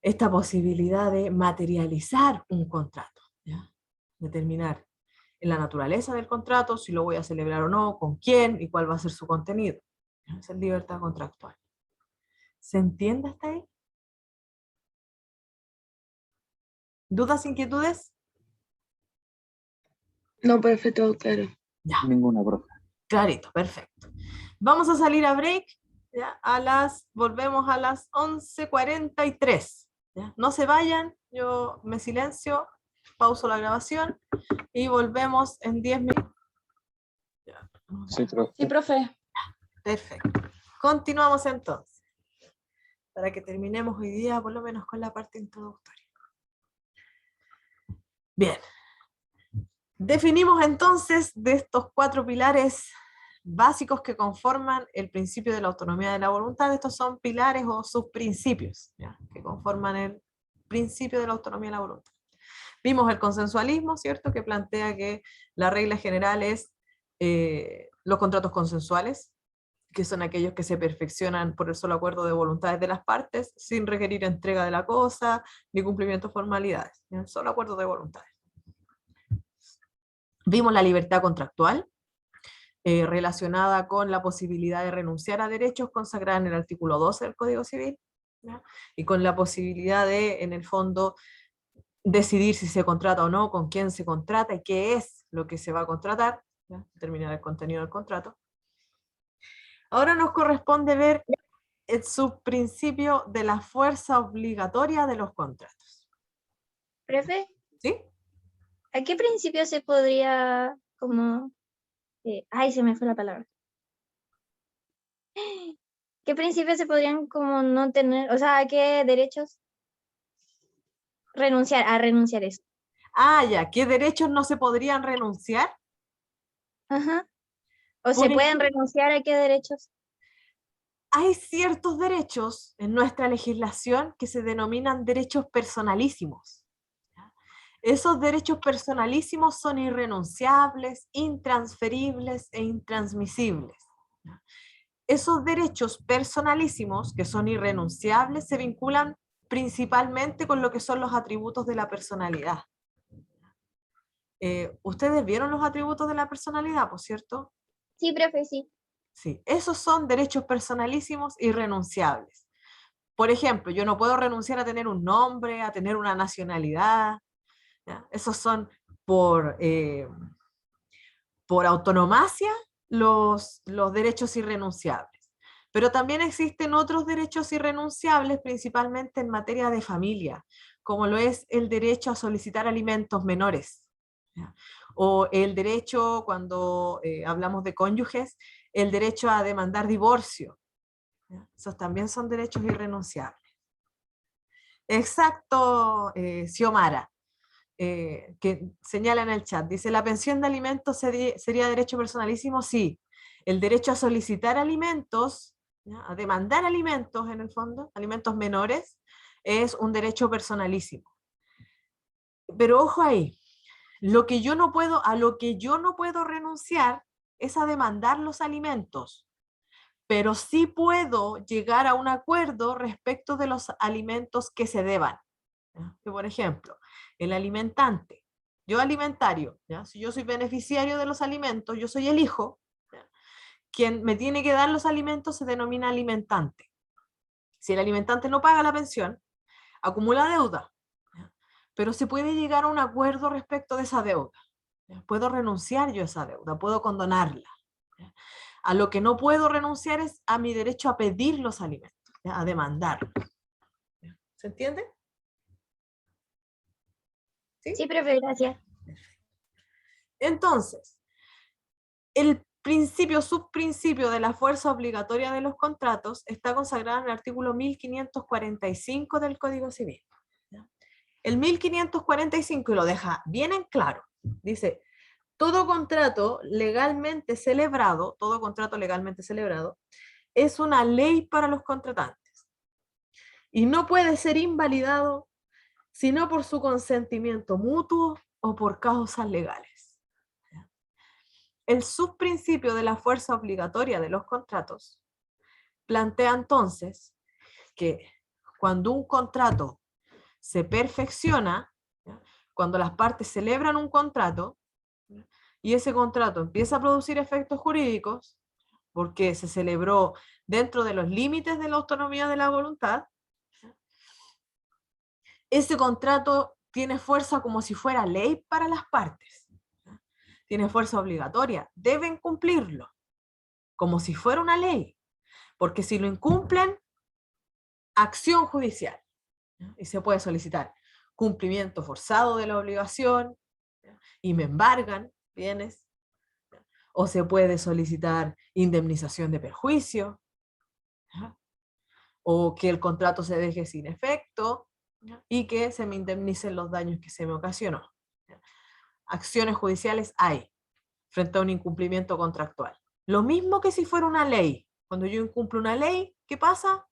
esta posibilidad de materializar un contrato. ¿Ya? Determinar en la naturaleza del contrato, si lo voy a celebrar o no, con quién y cuál va a ser su contenido. ¿Ya? Esa es libertad contractual. ¿Se entiende hasta ahí? ¿Dudas, inquietudes? No, profe, todo claro. Ya. Ninguna, profe. Clarito, perfecto. Vamos a salir a break, ¿ya? Volvemos a las 11:43. ¿Ya? No se vayan, yo me silencio, pauso la grabación y volvemos en 10 minutos. Ya. Sí, profe. Sí, profe. Perfecto. Continuamos entonces, para que terminemos hoy día por lo menos con la parte introductoria. Bien. Definimos entonces de estos 4 pilares básicos que conforman el principio de la autonomía de la voluntad. Estos son pilares o subprincipios, ¿ya? Que conforman el principio de la autonomía de la voluntad. Vimos el consensualismo, ¿cierto? Que plantea que la regla general es los contratos consensuales, que son aquellos que se perfeccionan por el solo acuerdo de voluntades de las partes, sin requerir entrega de la cosa, ni cumplimiento de formalidades, ¿ya? Solo acuerdo de voluntades. Vimos la libertad contractual, relacionada con la posibilidad de renunciar a derechos consagrada en el artículo 12 del Código Civil, ¿ya? Y con la posibilidad de, en el fondo, decidir si se contrata o no, con quién se contrata y qué es lo que se va a contratar, ¿ya? Determinar el contenido del contrato. Ahora nos corresponde ver el subprincipio de la fuerza obligatoria de los contratos. Profe, ¿Sí? ¿a qué principio se podría como... ay, se me fue la palabra. ¿Qué principios se podrían como no tener, o sea, a qué derechos renunciar eso? Ah, ya, ¿qué derechos no se podrían renunciar? Ajá. ¿O Por se pueden ejemplo, renunciar a qué derechos? hay ciertos derechos en nuestra legislación que se denominan derechos personalísimos. Esos derechos personalísimos son irrenunciables, intransferibles e intransmisibles. Esos derechos personalísimos, que son irrenunciables, se vinculan principalmente con lo que son los atributos de la personalidad. ¿Ustedes vieron los atributos de la personalidad, por cierto? Sí, profe, sí. Sí, esos son derechos personalísimos irrenunciables. Por ejemplo, yo no puedo renunciar a tener un nombre, a tener una nacionalidad, ¿ya? Esos son por autonomacia los derechos irrenunciables. Pero también existen otros derechos irrenunciables, principalmente en materia de familia, como lo es el derecho a solicitar alimentos menores, ¿ya? O el derecho, cuando hablamos de cónyuges, el derecho a demandar divorcio, ¿ya? Esos también son derechos irrenunciables. Exacto, Xiomara, que señala en el chat, dice, ¿la pensión de alimentos sería derecho personalísimo? Sí. El derecho a solicitar alimentos, ¿ya? A demandar alimentos en el fondo, alimentos menores, es un derecho personalísimo. Pero ojo ahí, a lo que yo no puedo renunciar es a demandar los alimentos, pero sí puedo llegar a un acuerdo respecto de los alimentos que se deban, ¿ya? Que por ejemplo, el alimentante, yo alimentario, ¿ya? Si yo soy beneficiario de los alimentos, yo soy el hijo, ¿ya? Quien me tiene que dar los alimentos se denomina alimentante. Si el alimentante no paga la pensión, acumula deuda, ¿ya? Pero se puede llegar a un acuerdo respecto de esa deuda, ¿ya? Puedo renunciar yo a esa deuda, puedo condonarla, ¿ya? A lo que no puedo renunciar es a mi derecho a pedir los alimentos, ¿ya? A demandarlos. ¿Ya? ¿Se entiende? ¿Sí? Sí, profe, gracias. Entonces, el subprincipio de la fuerza obligatoria de los contratos está consagrado en el artículo 1545 del Código Civil, ¿ya? El 1545, y lo deja bien en claro, dice, todo contrato legalmente celebrado es una ley para los contratantes y no puede ser invalidado sino por su consentimiento mutuo o por causas legales. El subprincipio de la fuerza obligatoria de los contratos plantea entonces que cuando un contrato se perfecciona, ¿ya? Cuando las partes celebran un contrato, ¿ya? Y ese contrato empieza a producir efectos jurídicos, porque se celebró dentro de los límites de la autonomía de la voluntad, ¿ya? Ese contrato tiene fuerza como si fuera ley para las partes, ¿ya? Tiene fuerza obligatoria, deben cumplirlo. como si fuera una ley, porque si lo incumplen, acción judicial, ¿ya? Y se puede solicitar cumplimiento forzado de la obligación, ¿ya? Y me embargan bienes, ¿ya? O se puede solicitar indemnización de perjuicio, ¿ya? O que el contrato se deje sin efecto, ¿ya? Y que se me indemnicen los daños que se me ocasionó, ¿ya? Acciones judiciales hay frente a un incumplimiento contractual. Lo mismo que si fuera una ley. Cuando yo incumplo una ley, ¿qué pasa?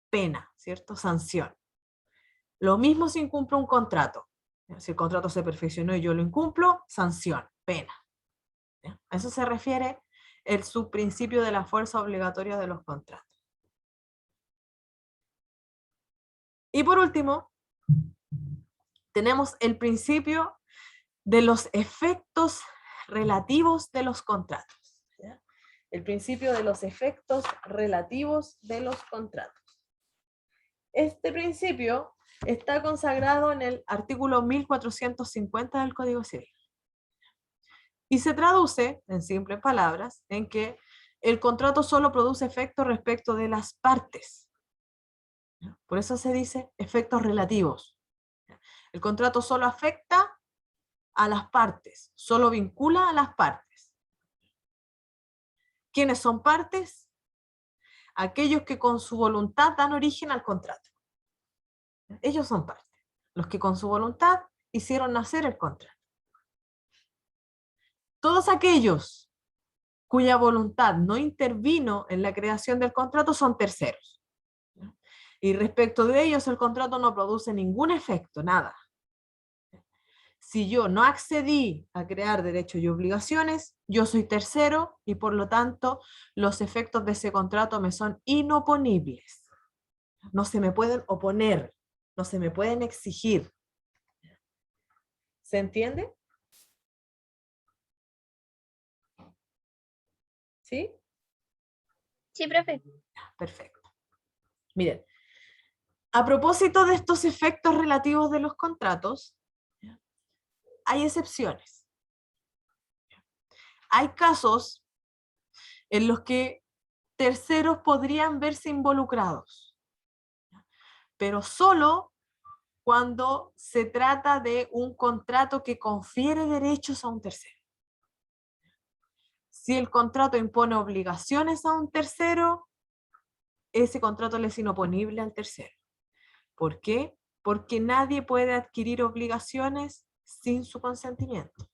Pena, ¿cierto? Sanción. Lo mismo si incumplo un contrato. Si el contrato se perfeccionó y yo lo incumplo, sanción, pena. ¿Ya? A eso se refiere el subprincipio de la fuerza obligatoria de los contratos. Y por último, tenemos el principio de los efectos relativos de los contratos. ¿Ya? El principio de los efectos relativos de los contratos. Este principio está consagrado en el artículo 1450 del Código Civil. Y se traduce, en simples palabras, en que el contrato solo produce efectos respecto de las partes. Por eso se dice efectos relativos. El contrato solo afecta a las partes, solo vincula a las partes. ¿Quiénes son partes? Aquellos que con su voluntad dan origen al contrato. Ellos son partes, los que con su voluntad hicieron nacer el contrato. Todos aquellos cuya voluntad no intervino en la creación del contrato son terceros. Y respecto de ellos el contrato no produce ningún efecto, nada. Si yo no accedí a crear derechos y obligaciones, yo soy tercero y por lo tanto los efectos de ese contrato me son inoponibles. No se me pueden oponer, no se me pueden exigir. ¿Se entiende? ¿Sí? Sí, profe. Perfecto. Miren, a propósito de estos efectos relativos de los contratos, hay excepciones. Hay casos en los que terceros podrían verse involucrados, pero solo cuando se trata de un contrato que confiere derechos a un tercero. Si el contrato impone obligaciones a un tercero, ese contrato le es inoponible al tercero. ¿Por qué? Porque nadie puede adquirir obligaciones sin su consentimiento.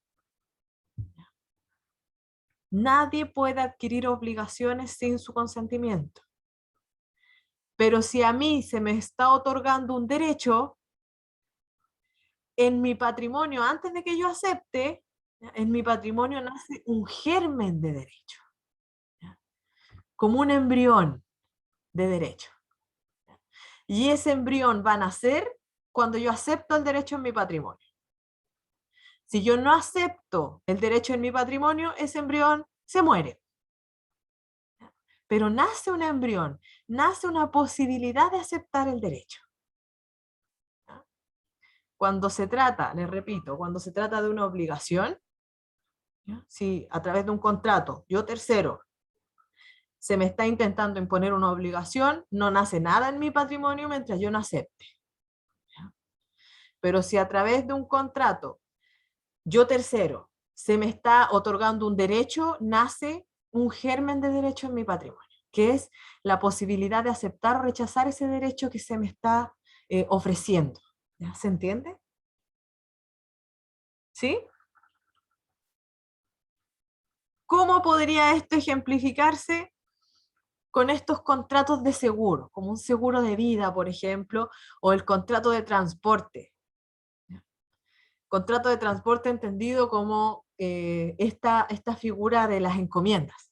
Nadie puede adquirir obligaciones sin su consentimiento. Pero si a mí se me está otorgando un derecho, en mi patrimonio, antes de que yo acepte, en mi patrimonio nace un germen de derecho, como un embrión de derecho. Y ese embrión va a nacer cuando yo acepto el derecho en mi patrimonio. Si yo no acepto el derecho en mi patrimonio, ese embrión se muere. Pero nace un embrión, nace una posibilidad de aceptar el derecho. Cuando se trata, les repito, cuando se trata de una obligación, si a través de un contrato, yo tercero, se me está intentando imponer una obligación, no nace nada en mi patrimonio mientras yo no acepte. Pero si a través de un contrato, yo tercero, se me está otorgando un derecho, nace un germen de derecho en mi patrimonio, que es la posibilidad de aceptar o rechazar ese derecho que se me está ofreciendo. ¿Ya? ¿Se entiende? ¿Sí? ¿Cómo podría esto ejemplificarse? Con estos contratos de seguro, como un seguro de vida, por ejemplo, o el contrato de transporte. Contrato de transporte entendido como esta figura de las encomiendas,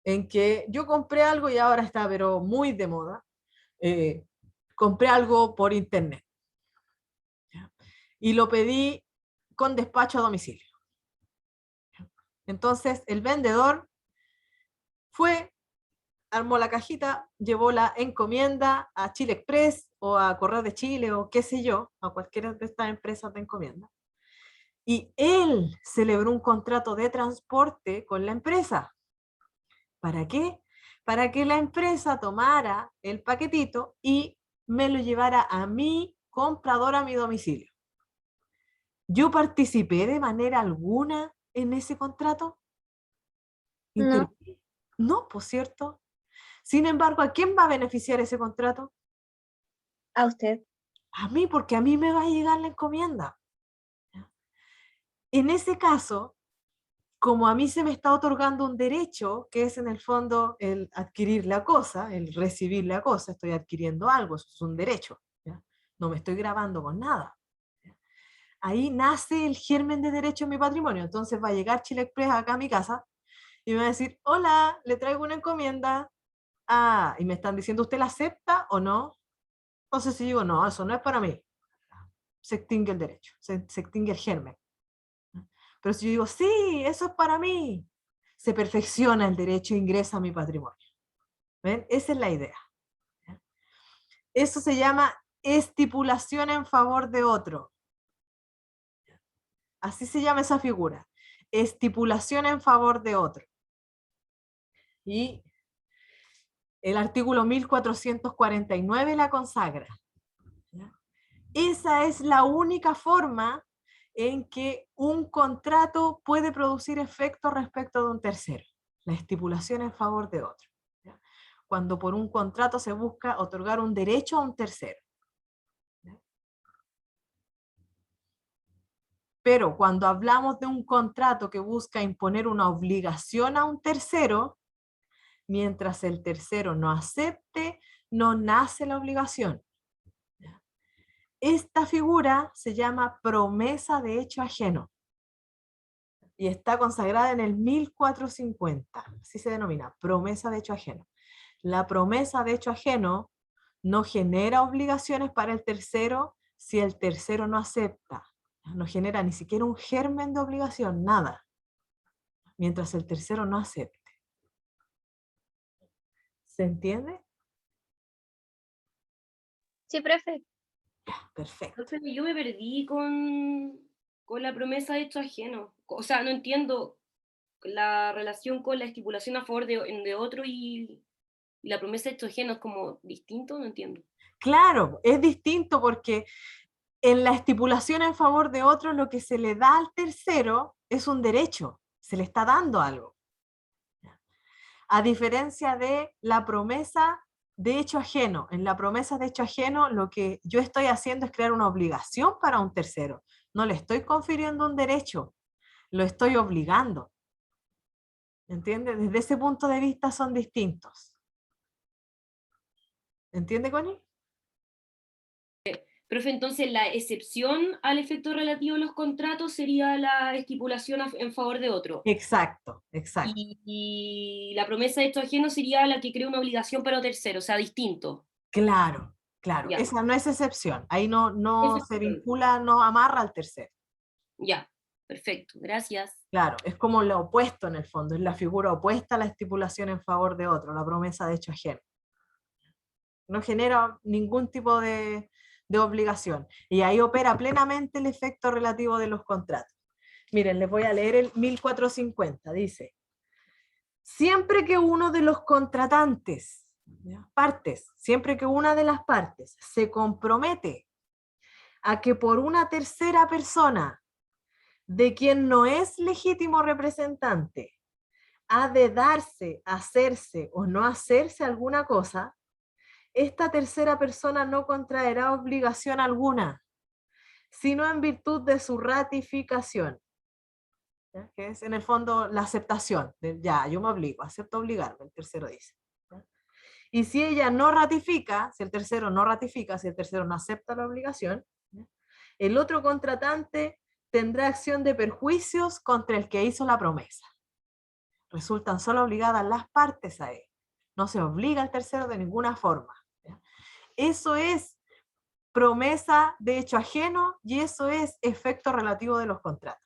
en que yo compré algo y ahora está pero muy de moda, compré algo por internet, ¿ya? Y lo pedí con despacho a domicilio. Entonces el vendedor fue, armó la cajita, llevó la encomienda a Chile Express o a Correo de Chile o qué sé yo, a cualquiera de estas empresas de encomienda. Y él celebró un contrato de transporte con la empresa. ¿Para qué? Para que la empresa tomara el paquetito y me lo llevara a mi comprador a mi domicilio. ¿Yo participé de manera alguna en ese contrato? No. No, por cierto. Sin embargo, ¿a quién va a beneficiar ese contrato? A usted. A mí, porque a mí me va a llegar la encomienda. ¿Ya? En ese caso, como a mí se me está otorgando un derecho, que es en el fondo el adquirir la cosa, el recibir la cosa, estoy adquiriendo algo, eso es un derecho. ¿Ya? No me estoy grabando con nada. ¿Ya? Ahí nace el germen de derecho en mi patrimonio. Entonces va a llegar Chile Express acá a mi casa y me va a decir, hola, le traigo una encomienda. Ah, y me están diciendo, ¿usted la acepta o no? Entonces si digo, no, eso no es para mí, se extingue el derecho, se extingue el germen. Pero si yo digo, sí, eso es para mí, se perfecciona el derecho e ingresa a mi patrimonio. ¿Ven? Esa es la idea. Eso se llama estipulación en favor de otro. Así se llama esa figura. Estipulación en favor de otro. Y el artículo 1449 la consagra. ¿Ya? Esa es la única forma en que un contrato puede producir efecto respecto de un tercero. La estipulación en favor de otro. ¿Ya? Cuando por un contrato se busca otorgar un derecho a un tercero. ¿Ya? Pero cuando hablamos de un contrato que busca imponer una obligación a un tercero, mientras el tercero no acepte, no nace la obligación. ¿Ya? Esta figura se llama promesa de hecho ajeno. Y está consagrada en el 1450, así se denomina, promesa de hecho ajeno. La promesa de hecho ajeno no genera obligaciones para el tercero si el tercero no acepta. No genera ni siquiera un germen de obligación, nada, mientras el tercero no acepte. ¿Se entiende? Sí, profe. Perfecto. Profe, yo me perdí con la promesa de hecho ajeno. O sea, no entiendo la relación con la estipulación a favor de otro y la promesa de hecho ajeno es como distinto, no entiendo. Claro, es distinto porque en la estipulación en favor de otro lo que se le da al tercero es un derecho, se le está dando algo. A diferencia de la promesa de hecho ajeno. En la promesa de hecho ajeno lo que yo estoy haciendo es crear una obligación para un tercero. No le estoy confiriendo un derecho, lo estoy obligando. ¿Entiende? Desde ese punto de vista son distintos. ¿Entiende, Connie? Profe, entonces la excepción al efecto relativo de los contratos sería la estipulación en favor de otro. Exacto, exacto. Y la promesa de hecho ajeno sería la que crea una obligación para tercero, o sea, distinto. Claro, claro. Ya. Esa no es excepción. Ahí no se Excepción. vincula, no amarra al tercero. Ya, perfecto, gracias. Claro, es como lo opuesto en el fondo, es la figura opuesta a la estipulación en favor de otro, la promesa de hecho ajeno. No genera ningún tipo de obligación. Y ahí opera plenamente el efecto relativo de los contratos. Miren, les voy a leer el 1450, dice, siempre que uno de los contratantes, ¿ya? Partes, siempre que una de las partes se compromete a que por una tercera persona de quien no es legítimo representante ha de darse, hacerse o no hacerse alguna cosa, esta tercera persona no contraerá obligación alguna, sino en virtud de su ratificación. ¿Ya? Que es en el fondo la aceptación, ya, yo me obligo, acepto obligarme, el tercero dice. ¿Ya? Y si ella no ratifica, si el tercero no ratifica, si el tercero no acepta la obligación, ¿ya? El otro contratante tendrá acción de perjuicios contra el que hizo la promesa. Resultan solo obligadas las partes a él. No se obliga al tercero de ninguna forma. ¿Ya? Eso es promesa de hecho ajeno y eso es efecto relativo de los contratos.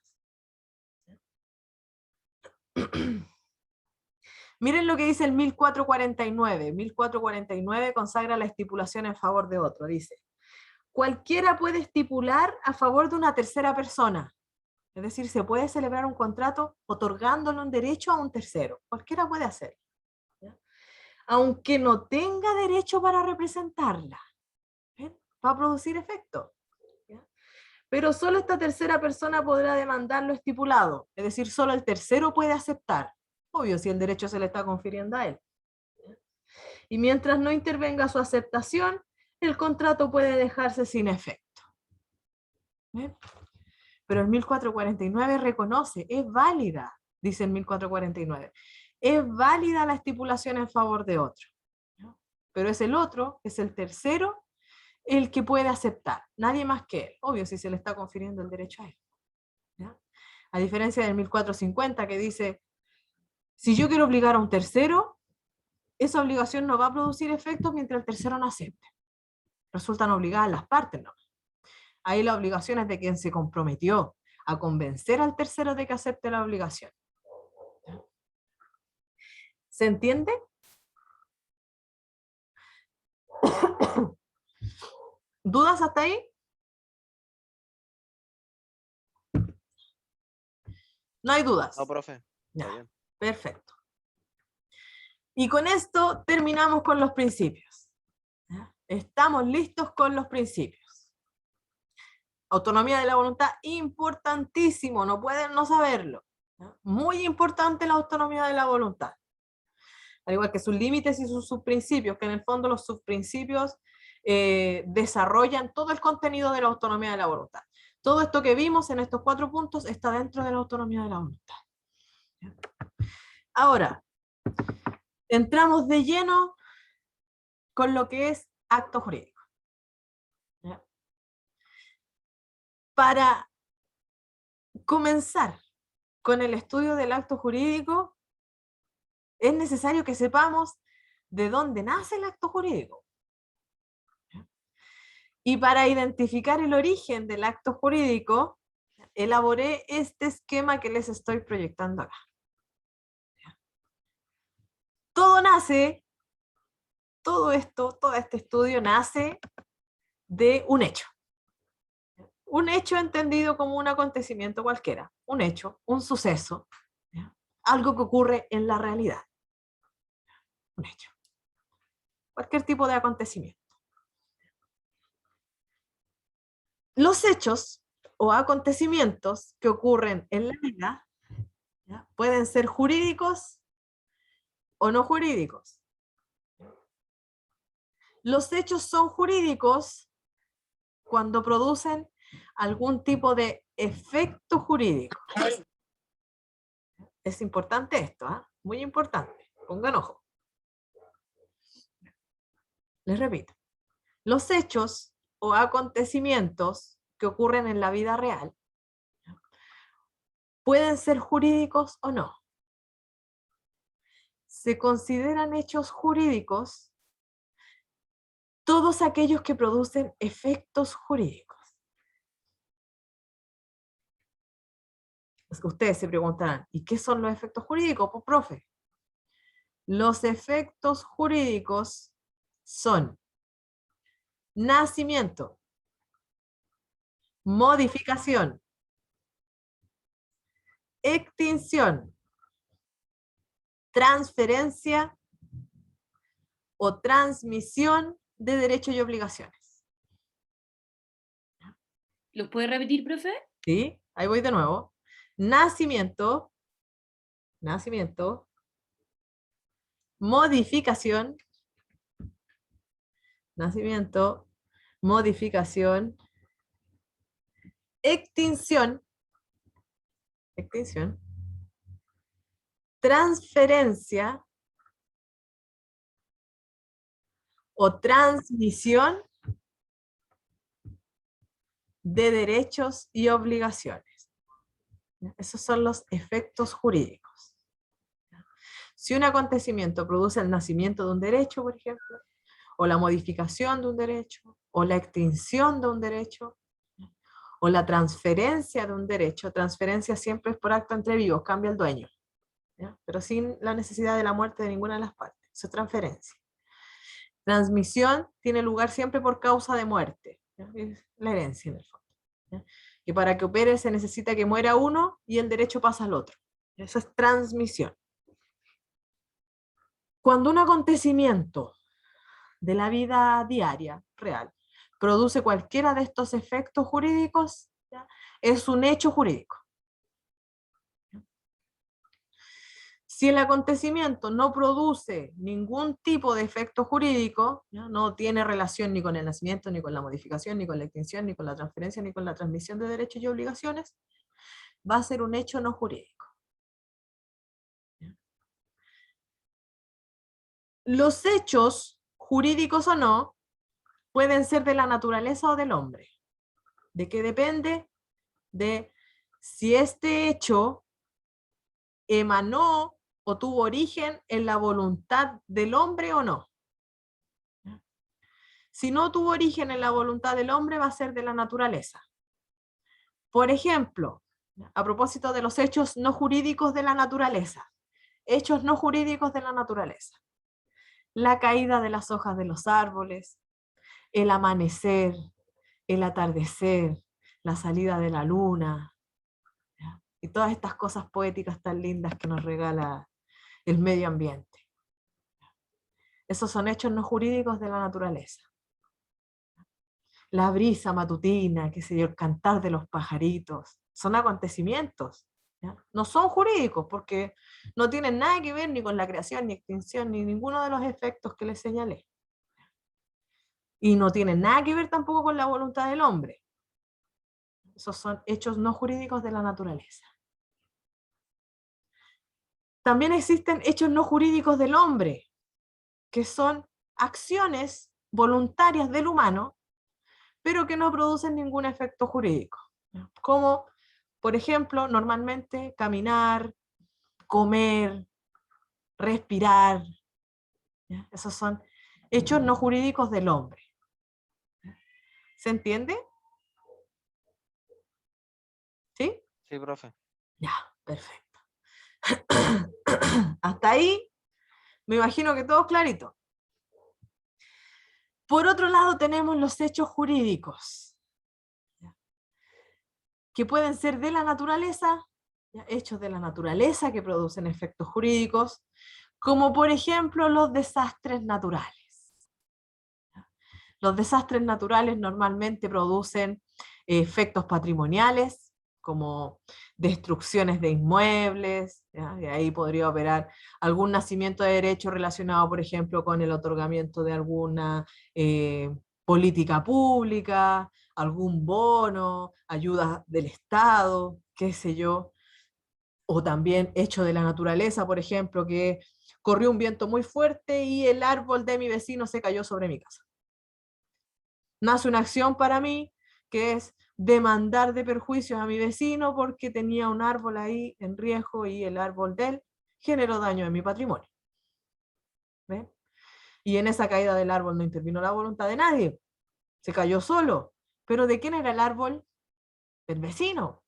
Miren lo que dice el 1449. 1449 consagra la estipulación en favor de otro. Dice, cualquiera puede estipular a favor de una tercera persona. Es decir, se puede celebrar un contrato otorgándole un derecho a un tercero. Cualquiera puede hacerlo. aunque no tenga derecho para representarla. ¿Ven? Va a producir efecto. ¿Ya? Pero solo esta tercera persona podrá demandar lo estipulado, es decir, solo el tercero puede aceptar. Obvio, si el derecho se le está confiriendo a él. ¿Ya? Y mientras no intervenga su aceptación, el contrato puede dejarse sin efecto. ¿Ven? Pero el 1449 reconoce, es válida, dice el 1449, es válida la estipulación en favor de otro. ¿No? Pero es el otro, es el tercero, el que puede aceptar, nadie más que él. Obvio, si se le está confiriendo el derecho a él. ¿Ya? A diferencia del 1450 que dice, si yo quiero obligar a un tercero, esa obligación no va a producir efectos mientras el tercero no acepte. Resultan obligadas las partes, ¿no? Ahí la obligación es de quien se comprometió a convencer al tercero de que acepte la obligación. ¿Se entiende? ¿Dudas hasta ahí? No hay dudas. No, profe. Ya, Está bien. perfecto. Y con esto terminamos con los principios. ¿Ya? Estamos listos con los principios. Autonomía de la voluntad, importantísimo, no pueden no saberlo. ¿Ya? Muy importante la autonomía de la voluntad. Al igual que sus límites y sus subprincipios, que en el fondo los subprincipios desarrollan todo el contenido de la autonomía de la voluntad. Todo esto que vimos en estos 4 puntos está dentro de la autonomía de la voluntad. ¿Ya? Ahora, entramos de lleno con lo que es acto jurídico. ¿Ya? Para comenzar con el estudio del acto jurídico, es necesario que sepamos de dónde nace el acto jurídico. Y para identificar el origen del acto jurídico, elaboré este esquema que les estoy proyectando acá. Todo nace, todo esto, todo este estudio nace de un hecho. Un hecho entendido como un acontecimiento cualquiera, un hecho, un suceso, ¿ya? Algo que ocurre en la realidad. Un hecho. Cualquier tipo de acontecimiento. Los hechos o acontecimientos que ocurren en la vida, ¿ya? Pueden ser jurídicos o no jurídicos. Los hechos son jurídicos cuando producen algún tipo de efecto jurídico. Es importante esto, ¿eh? Muy importante. Pongan ojo. Les repito. Los hechos o acontecimientos que ocurren en la vida real pueden ser jurídicos o no. Se consideran hechos jurídicos todos aquellos que producen efectos jurídicos. Es que ustedes se preguntarán, ¿y qué son los efectos jurídicos? Pues, profe, los efectos jurídicos son nacimiento, modificación, extinción, transferencia o transmisión de derechos y obligaciones. ¿Los puede repetir, profe? ¿Sí? Ahí voy de nuevo. Nacimiento, modificación, extinción, transferencia o transmisión de derechos y obligaciones. Esos son los efectos jurídicos. Si un acontecimiento produce el nacimiento de un derecho, por ejemplo, o la modificación de un derecho, o la extinción de un derecho, o la transferencia de un derecho, transferencia siempre es por acto entre vivos, cambia el dueño, ¿ya? Pero sin la necesidad de la muerte de ninguna de las partes, eso es transferencia. Transmisión tiene lugar siempre por causa de muerte, ¿ya? Es la herencia en el fondo, ¿ya? Y para que opere se necesita que muera uno y el derecho pasa al otro, eso es transmisión. Cuando un acontecimiento de la vida diaria, real, produce cualquiera de estos efectos jurídicos, ¿ya? Es un hecho jurídico. Si el acontecimiento no produce ningún tipo de efecto jurídico, ¿ya? No tiene relación ni con el nacimiento, ni con la modificación, ni con la extinción, ni con la transferencia, ni con la transmisión de derechos y obligaciones, va a ser un hecho no jurídico. ¿Ya? Los hechos, jurídicos o no, pueden ser de la naturaleza o del hombre. ¿De qué depende? De si este hecho emanó o tuvo origen en la voluntad del hombre o no. Si no tuvo origen en la voluntad del hombre, va a ser de la naturaleza. Por ejemplo, a propósito de los hechos no jurídicos de la naturaleza, hechos no jurídicos de la naturaleza. La caída de las hojas de los árboles, el amanecer, el atardecer, la salida de la luna, ¿ya? Y todas estas cosas poéticas tan lindas que nos regala el medio ambiente. Esos son hechos no jurídicos de la naturaleza. La brisa matutina, qué sé yo, el cantar de los pajaritos, son acontecimientos, ¿ya? No son jurídicos porque no tienen nada que ver ni con la creación, ni extinción, ni ninguno de los efectos que les señalé. Y no tienen nada que ver tampoco con la voluntad del hombre. Esos son hechos no jurídicos de la naturaleza. También existen hechos no jurídicos del hombre, que son acciones voluntarias del humano, pero que no producen ningún efecto jurídico. Como, por ejemplo, normalmente caminar, comer, respirar. ¿Ya? Esos son hechos no jurídicos del hombre. ¿Se entiende? ¿Sí? Sí, profe. Ya, perfecto. Hasta ahí, me imagino que todo clarito. Por otro lado, tenemos los hechos jurídicos, que pueden ser de la naturaleza, ¿ya? Hechos de la naturaleza que producen efectos jurídicos, como por ejemplo los desastres naturales. Los desastres naturales normalmente producen efectos patrimoniales, como destrucciones de inmuebles, ¿ya? Y ahí podría operar algún nacimiento de derecho relacionado, por ejemplo, con el otorgamiento de alguna política pública, algún bono, ayuda del Estado, qué sé yo, o también hecho de la naturaleza, por ejemplo, que corrió un viento muy fuerte y el árbol de mi vecino se cayó sobre mi casa. Nace una acción para mí que es demandar de perjuicios a mi vecino porque tenía un árbol ahí en riesgo y el árbol de él generó daño en mi patrimonio. ¿Ven? Y en esa caída del árbol no intervino la voluntad de nadie, se cayó solo. ¿Pero de quién era el árbol? El vecino.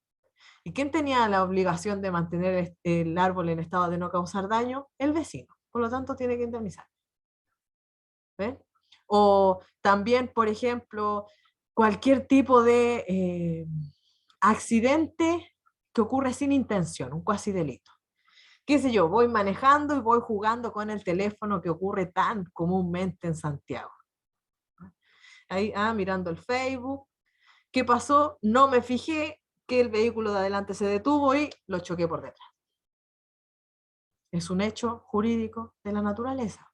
¿Y quién tenía la obligación de mantener el árbol en estado de no causar daño? El vecino. Por lo tanto, tiene que indemnizar. ¿Ven? O también, por ejemplo, cualquier tipo de accidente que ocurre sin intención, un cuasi delito. Qué sé yo, voy manejando y voy jugando con el teléfono que ocurre tan comúnmente en Santiago. Ahí, mirando el Facebook. ¿Qué pasó? No me fijé que el vehículo de adelante se detuvo y lo choqué por detrás. Es un hecho jurídico de la naturaleza.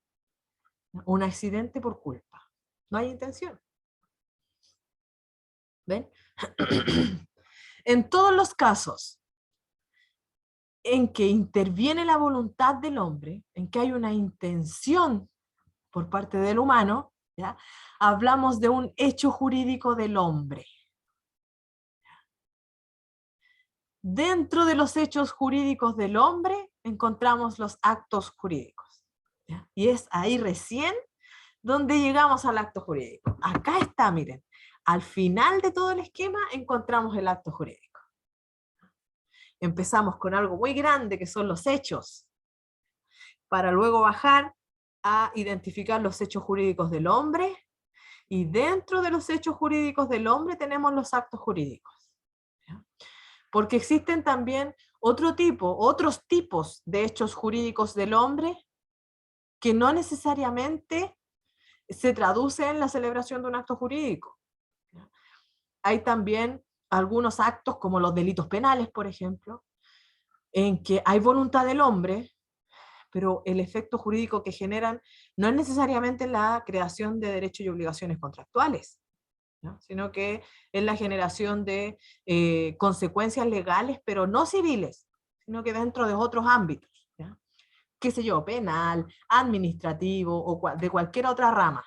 Un accidente por culpa. No hay intención. ¿Ven? En todos los casos en que interviene la voluntad del hombre, en que hay una intención por parte del humano, ¿ya? Hablamos de un hecho jurídico del hombre. Dentro de los hechos jurídicos del hombre encontramos los actos jurídicos, ¿ya? Y es ahí recién donde llegamos al acto jurídico. Acá está, miren, al final de todo el esquema encontramos el acto jurídico. Empezamos con algo muy grande que son los hechos, para luego bajar a identificar los hechos jurídicos del hombre, y dentro de los hechos jurídicos del hombre tenemos los actos jurídicos. ¿Ya? Porque existen también otros tipos de hechos jurídicos del hombre que no necesariamente se traduce en la celebración de un acto jurídico. Hay también algunos actos, como los delitos penales, por ejemplo, en que hay voluntad del hombre, pero el efecto jurídico que generan no es necesariamente la creación de derechos y obligaciones contractuales, ¿no? Sino que es la generación de consecuencias legales, pero no civiles, sino que dentro de otros ámbitos, ¿ya? Qué sé yo, penal, administrativo o de cualquier otra rama,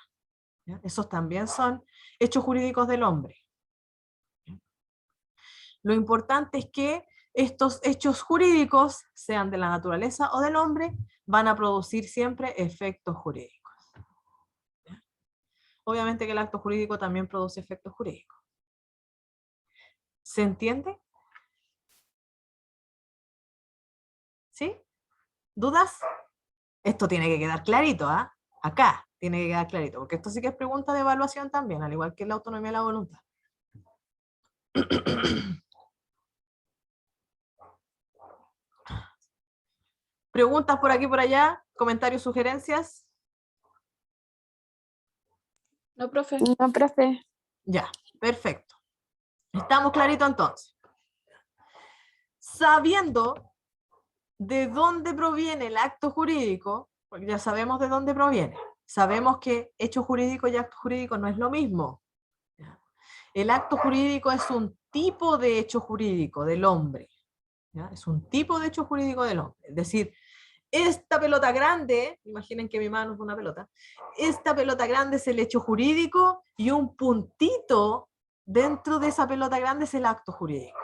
¿ya? Esos también son hechos jurídicos del hombre. Lo importante es que estos hechos jurídicos, sean de la naturaleza o del hombre, van a producir siempre efectos jurídicos. ¿Ya? Obviamente que el acto jurídico también produce efectos jurídicos. ¿Se entiende? ¿Sí? ¿Dudas? Esto tiene que quedar clarito, ¿ah? Acá tiene que quedar clarito, porque esto sí que es pregunta de evaluación también, al igual que la autonomía de la voluntad. ¿Preguntas por aquí, por allá? ¿Comentarios, sugerencias? No, profe. No, profe. Ya, perfecto. ¿Estamos claritos entonces? Sabiendo de dónde proviene el acto jurídico, porque ya sabemos de dónde proviene, sabemos que hecho jurídico y acto jurídico no es lo mismo. ¿Ya? El acto jurídico es un tipo de hecho jurídico del hombre. ¿Ya? Es un tipo de hecho jurídico del hombre. Es decir, esta pelota grande, imaginen que mi mano es una pelota, esta pelota grande es el hecho jurídico y un puntito dentro de esa pelota grande es el acto jurídico.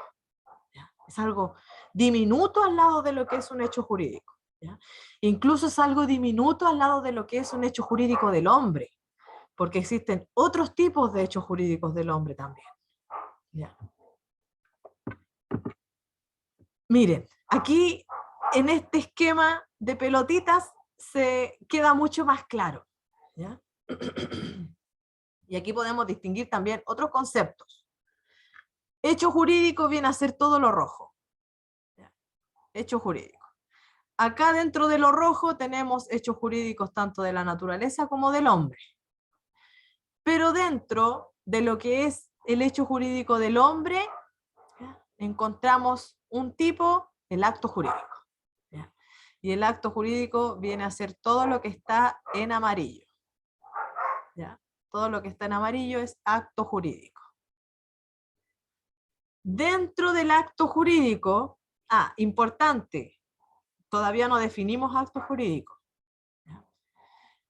¿Ya? Es algo diminuto al lado de lo que es un hecho jurídico. ¿Ya? Incluso es algo diminuto al lado de lo que es un hecho jurídico del hombre, porque existen otros tipos de hechos jurídicos del hombre también. ¿Ya? Miren, aquí en este esquema de pelotitas se queda mucho más claro. ¿Ya? Y aquí podemos distinguir también otros conceptos. Hecho jurídico viene a ser todo lo rojo. ¿Ya? Hecho jurídico. Acá dentro de lo rojo tenemos hechos jurídicos tanto de la naturaleza como del hombre. Pero dentro de lo que es el hecho jurídico del hombre, ¿ya? Encontramos un tipo, el acto jurídico. ¿Ya? Y el acto jurídico viene a ser todo lo que está en amarillo. ¿Ya? Todo lo que está en amarillo es acto jurídico. Dentro del acto jurídico, importante, todavía no definimos acto jurídico. ¿Ya?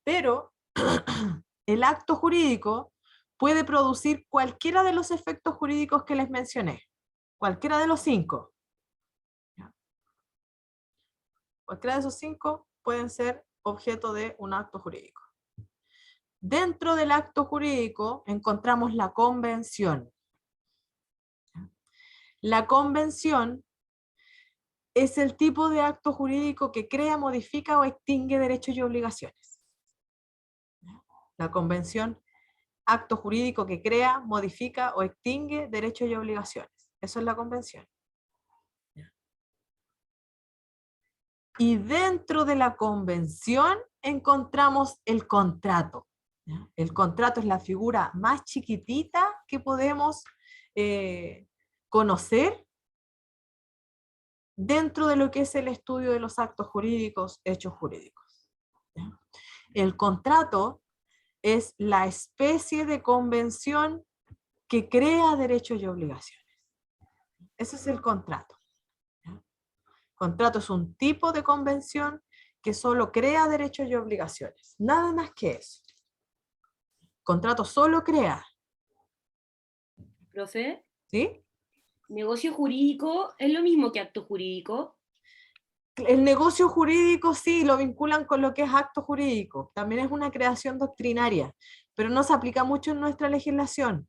Pero el acto jurídico puede producir cualquiera de los efectos jurídicos que les mencioné, cualquiera de los 5. ¿Ya? Cualquiera de esos 5 pueden ser objeto de un acto jurídico. Dentro del acto jurídico encontramos la convención. La convención es el tipo de acto jurídico que crea, modifica o extingue derechos y obligaciones. La convención, acto jurídico que crea, modifica o extingue derechos y obligaciones. Eso es la convención. Y dentro de la convención encontramos el contrato. ¿Ya? El contrato es la figura más chiquitita que podemos conocer dentro de lo que es el estudio de los actos jurídicos, hechos jurídicos. ¿Ya? El contrato es la especie de convención que crea derechos y obligaciones. Ese es el contrato. ¿Ya? Contrato es un tipo de convención que solo crea derechos y obligaciones. Nada más que eso. Contrato solo crea. Profe, ¿Sí? negocio jurídico es lo mismo que acto jurídico. El negocio jurídico sí, lo vinculan con lo que es acto jurídico. También es una creación doctrinaria, pero no se aplica mucho en nuestra legislación.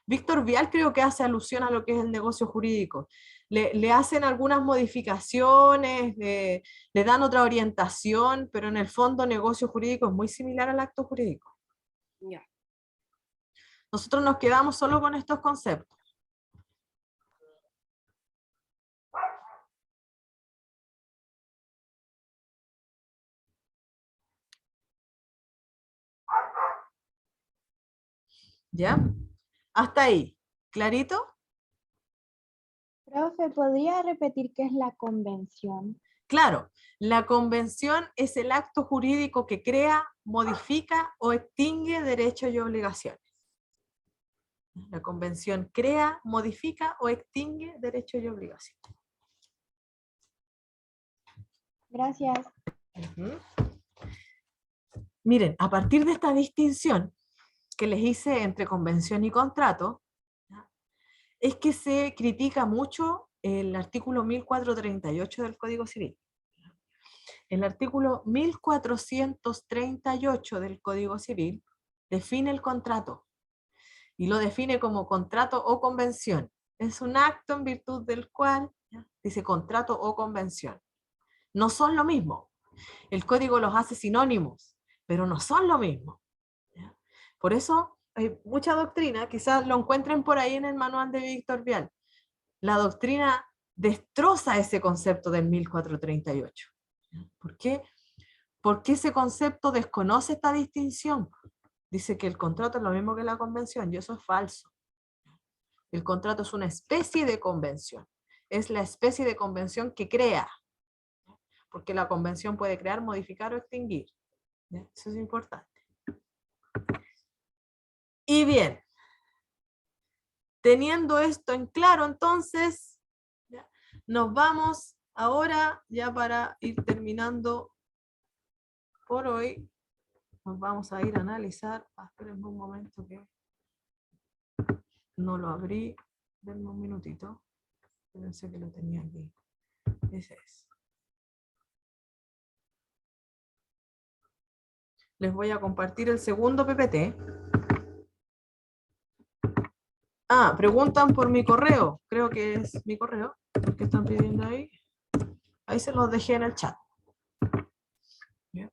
Víctor Vial creo que hace alusión a lo que es el negocio jurídico. Le hacen algunas modificaciones, le dan otra orientación, pero en el fondo negocio jurídico es muy similar al acto jurídico. Ya. Nosotros nos quedamos solo con estos conceptos. ¿Ya? Hasta ahí. ¿Clarito? Profe, ¿podría repetir qué es la convención? Claro, la convención es el acto jurídico que crea, modifica o extingue derechos y obligaciones. La convención crea, modifica o extingue derechos y obligaciones. Gracias. Ujú. Miren, a partir de esta distinción que les hice entre convención y contrato, ¿ya? Es que se critica mucho el artículo 1438 del Código Civil. El artículo 1438 del Código Civil define el contrato y lo define como contrato o convención. Es un acto en virtud del cual, ¿ya? Dice contrato o convención. No son lo mismo. El código los hace sinónimos, pero no son lo mismo, ¿ya? Por eso hay mucha doctrina, quizás lo encuentren por ahí en el manual de Víctor Vial. La doctrina destroza ese concepto del 1438. ¿Por qué? Porque ese concepto desconoce esta distinción. Dice que el contrato es lo mismo que la convención, y eso es falso. El contrato es una especie de convención. Es la especie de convención que crea. Porque la convención puede crear, modificar o extinguir. ¿Ya? Eso es importante. Y bien, teniendo esto en claro, entonces, ¿ya? Nos vamos ahora, ya para ir terminando por hoy, nos vamos a ir a analizar. Esperen un momento que no lo abrí. Denme un minutito. Pensé que lo tenía aquí. Ese es. Les voy a compartir el segundo PPT. Ah, preguntan por mi correo. Creo que es mi correo. ¿Qué están pidiendo ahí? Ahí se los dejé en el chat. Bien.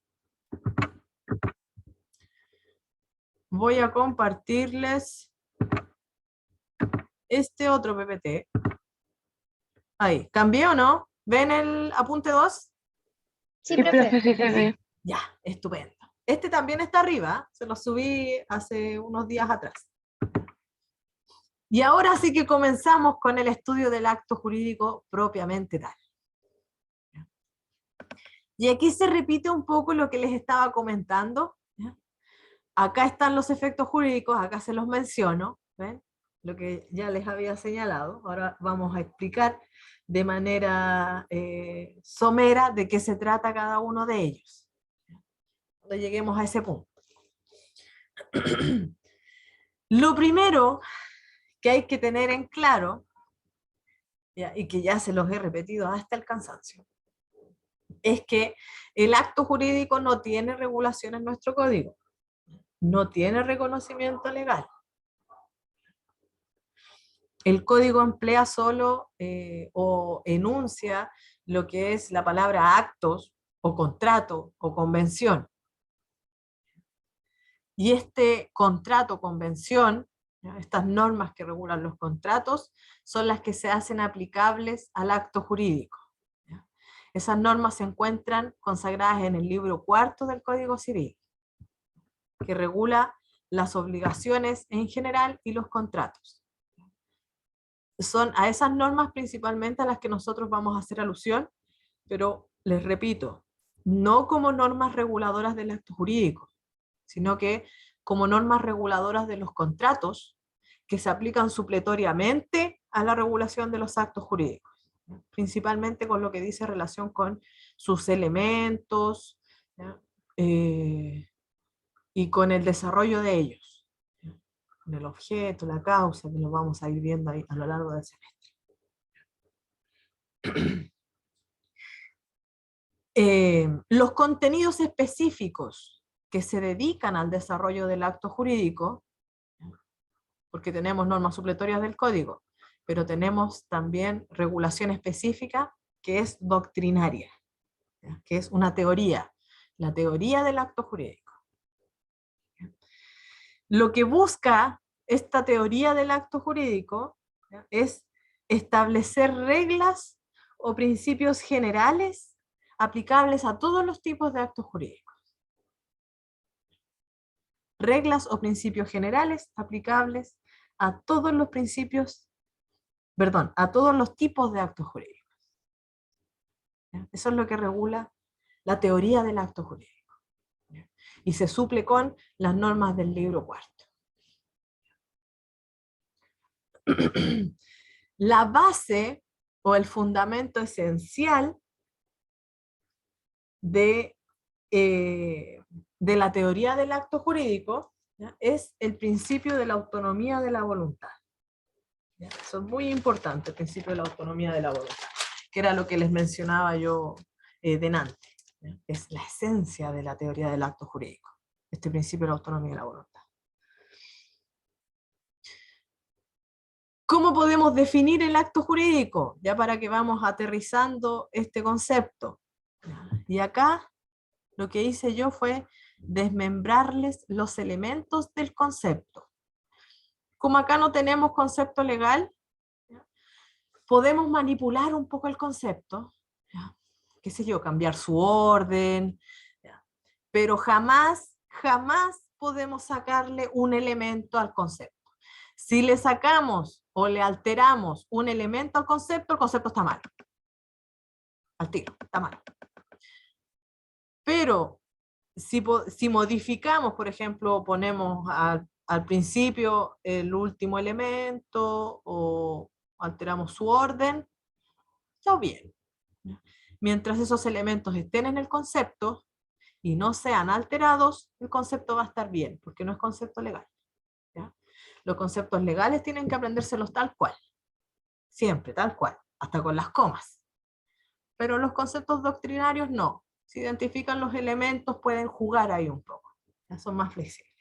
Voy a compartirles este otro PPT. Ahí. ¿Cambié o no? ¿Ven el apunte 2? Sí, Sí, profe. profe, sí se ve. Ya, estupendo. Este también está arriba. Se lo subí hace unos días atrás. Y ahora sí que comenzamos con el estudio del acto jurídico propiamente tal. Y aquí se repite un poco lo que les estaba comentando. ¿Ya? Acá están los efectos jurídicos, acá se los menciono, ¿ven? Lo que ya les había señalado. Ahora vamos a explicar de manera somera de qué se trata cada uno de ellos. Cuando lleguemos a ese punto. Lo primero que hay que tener en claro, ¿ya? Y que ya se los he repetido hasta el cansancio, es que el acto jurídico no tiene regulación en nuestro código, no tiene reconocimiento legal. El código emplea solo o enuncia lo que es la palabra actos o contrato o convención. Y este contrato o convención, ¿ya? Estas normas que regulan los contratos, son las que se hacen aplicables al acto jurídico. ¿Ya? Esas normas se encuentran consagradas en el libro 4 del Código Civil, que regula las obligaciones en general y los contratos. Son a esas normas principalmente a las que nosotros vamos a hacer alusión, pero les repito, no como normas reguladoras del acto jurídico, sino que como normas reguladoras de los contratos que se aplican supletoriamente a la regulación de los actos jurídicos, principalmente con lo que dice relación con sus elementos, y con el desarrollo de ellos, con el objeto, la causa, que lo vamos a ir viendo ahí a lo largo del semestre. Los contenidos específicos que se dedican al desarrollo del acto jurídico, porque tenemos normas supletorias del código, pero tenemos también regulación específica que es doctrinaria, ¿ya? Que es una teoría, la teoría del acto jurídico. Lo que busca esta teoría del acto jurídico, ¿ya? Es establecer reglas o principios generales aplicables a todos los tipos de actos jurídicos. reglas o principios generales aplicables a todos los principios, perdón, a todos los tipos de actos jurídicos. ¿Ya? Eso es lo que regula la teoría del acto jurídico. ¿Ya? Y se suple con las normas del libro cuarto. La base o el fundamento esencial de la teoría del acto jurídico, ¿ya? Es el principio de la autonomía de la voluntad. ¿Ya? Eso es muy importante, el principio de la autonomía de la voluntad, que era lo que les mencionaba yo delante. ¿Ya? Es la esencia de la teoría del acto jurídico, este principio de la autonomía de la voluntad. ¿Cómo podemos definir el acto jurídico? Ya para que vamos aterrizando este concepto. Y acá lo que hice yo fue desmembrarles los elementos del concepto. Como acá no tenemos concepto legal, ¿ya? Podemos manipular un poco el concepto, ¿ya? Qué sé yo, cambiar su orden, ¿ya? Pero jamás podemos sacarle un elemento al concepto. Si le sacamos o le alteramos un elemento al concepto, el concepto está mal. Al tiro, está mal. Pero si modificamos, por ejemplo, ponemos al principio el último elemento o alteramos su orden, está bien. Mientras esos elementos estén en el concepto y no sean alterados, el concepto va a estar bien, porque no es concepto legal. ¿Ya? Los conceptos legales tienen que aprendérselos tal cual. Siempre, tal cual, hasta con las comas. Pero los conceptos doctrinarios no. Si identifican los elementos, pueden jugar ahí un poco. Ya son más flexibles.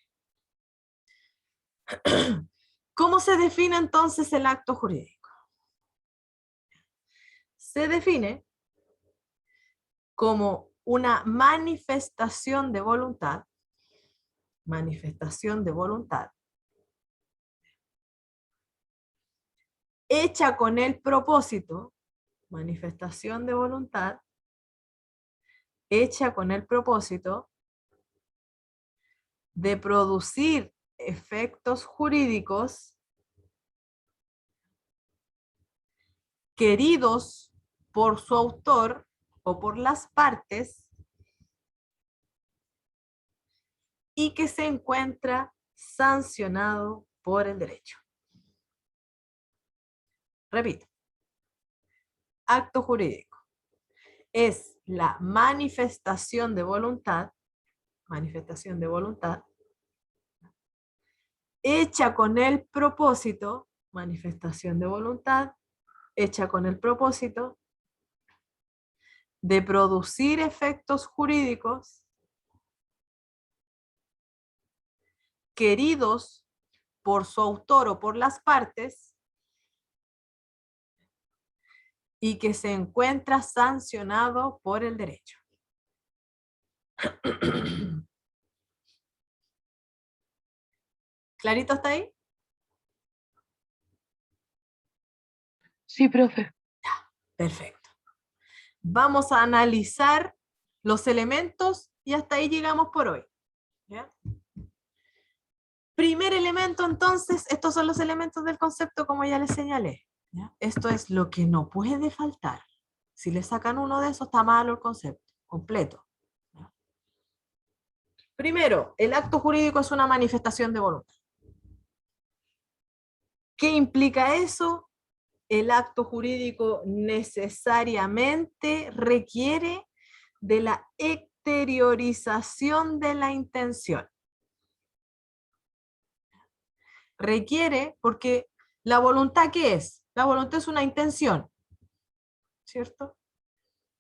¿Cómo se define entonces el acto jurídico? Se define como una manifestación de voluntad, hecha con el propósito, manifestación de voluntad, hecha con el propósito de producir efectos jurídicos queridos por su autor o por las partes y que se encuentra sancionado por el derecho. Repito, acto jurídico es la manifestación de voluntad, hecha con el propósito, manifestación de voluntad, hecha con el propósito de producir efectos jurídicos queridos por su autor o por las partes y que se encuentra sancionado por el derecho. ¿Clarito hasta ahí? Sí, profe. Perfecto. Vamos a analizar los elementos y hasta ahí llegamos por hoy. ¿Ya? Primer elemento entonces, estos son los elementos del concepto como ya les señalé. ¿Ya? Esto es lo que no puede faltar. Si le sacan uno de esos está malo el concepto, completo. ¿Ya? Primero, el acto jurídico es una manifestación de voluntad. ¿Qué implica eso? El acto jurídico necesariamente requiere de la exteriorización de la intención. Requiere porque la voluntad, ¿qué es? La voluntad es una intención, ¿cierto?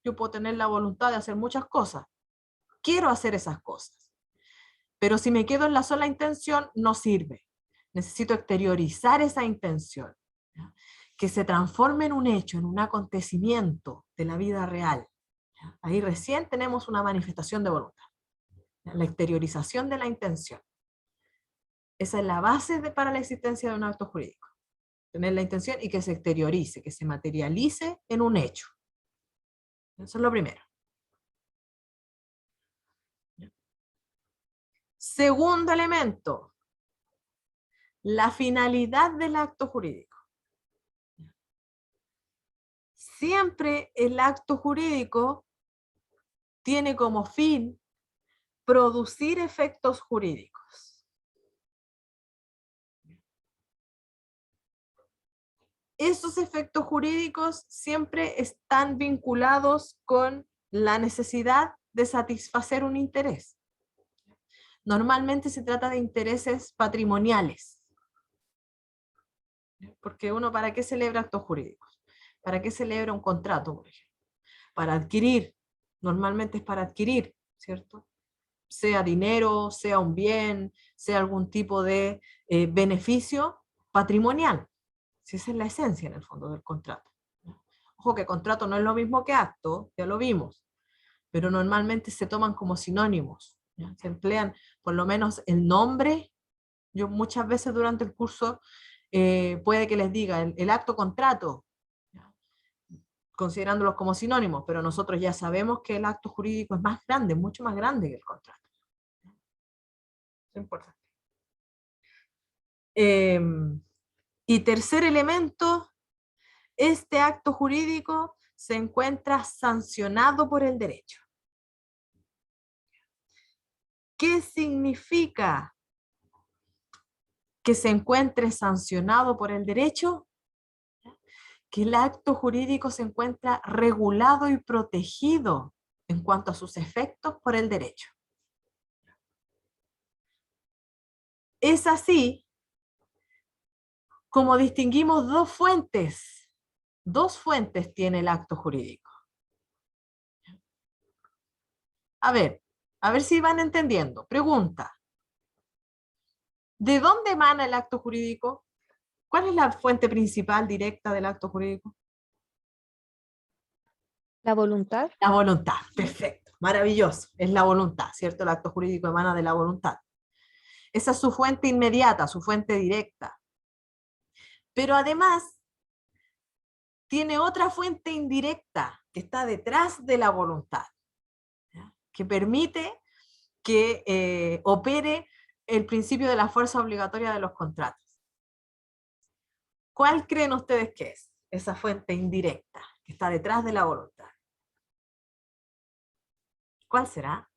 Yo puedo tener la voluntad de hacer muchas cosas. Quiero hacer esas cosas. Pero si me quedo en la sola intención, no sirve. Necesito exteriorizar esa intención. ¿Ya? Que se transforme en un hecho, en un acontecimiento de la vida real. ¿Ya? Ahí recién tenemos una manifestación de voluntad. ¿Ya? La exteriorización de la intención. Esa es la base para la existencia de un acto jurídico. Tener la intención y que se exteriorice, que se materialice en un hecho. Eso es lo primero. Segundo elemento, la finalidad del acto jurídico. Siempre el acto jurídico tiene como fin producir efectos jurídicos. Esos efectos jurídicos siempre están vinculados con la necesidad de satisfacer un interés. Normalmente se trata de intereses patrimoniales. Porque uno, ¿para qué celebra actos jurídicos? ¿Para qué celebra un contrato, por ejemplo? Para adquirir. Normalmente es para adquirir, ¿cierto? Sea dinero, sea un bien, sea algún tipo de beneficio patrimonial. Si esa es la esencia, en el fondo, del contrato. Ojo que contrato no es lo mismo que acto, ya lo vimos, pero normalmente se toman como sinónimos, ¿ya? Se emplean por lo menos el nombre. Yo muchas veces durante el curso puede que les diga el acto contrato, ¿ya? Considerándolos como sinónimos, pero nosotros ya sabemos que el acto jurídico es más grande, mucho más grande que el contrato. Eso es importante. Y tercer elemento, este acto jurídico se encuentra sancionado por el derecho. ¿Qué significa que se encuentre sancionado por el derecho? Que el acto jurídico se encuentra regulado y protegido en cuanto a sus efectos por el derecho. Es así como distinguimos dos fuentes. Dos fuentes tiene el acto jurídico. A ver si van entendiendo. Pregunta: ¿de dónde emana el acto jurídico? ¿Cuál es la fuente principal directa del acto jurídico? La voluntad. La voluntad, perfecto, maravilloso. Es la voluntad, ¿cierto? El acto jurídico emana de la voluntad. Esa es su fuente inmediata, su fuente directa. Pero además, tiene otra fuente indirecta que está detrás de la voluntad, ¿ya? Que permite que opere el principio de la fuerza obligatoria de los contratos. ¿Cuál creen ustedes que es esa fuente indirecta que está detrás de la voluntad? ¿Cuál será?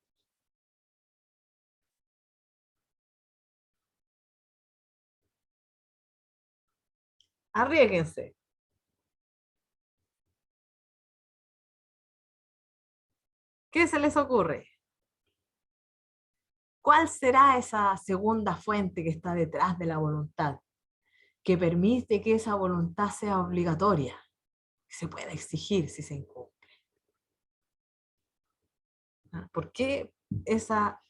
Arriésguense. ¿Qué se les ocurre? ¿Cuál será esa segunda fuente que está detrás de la voluntad, que permite que esa voluntad sea obligatoria, que se pueda exigir si se incumple? ¿Por qué esa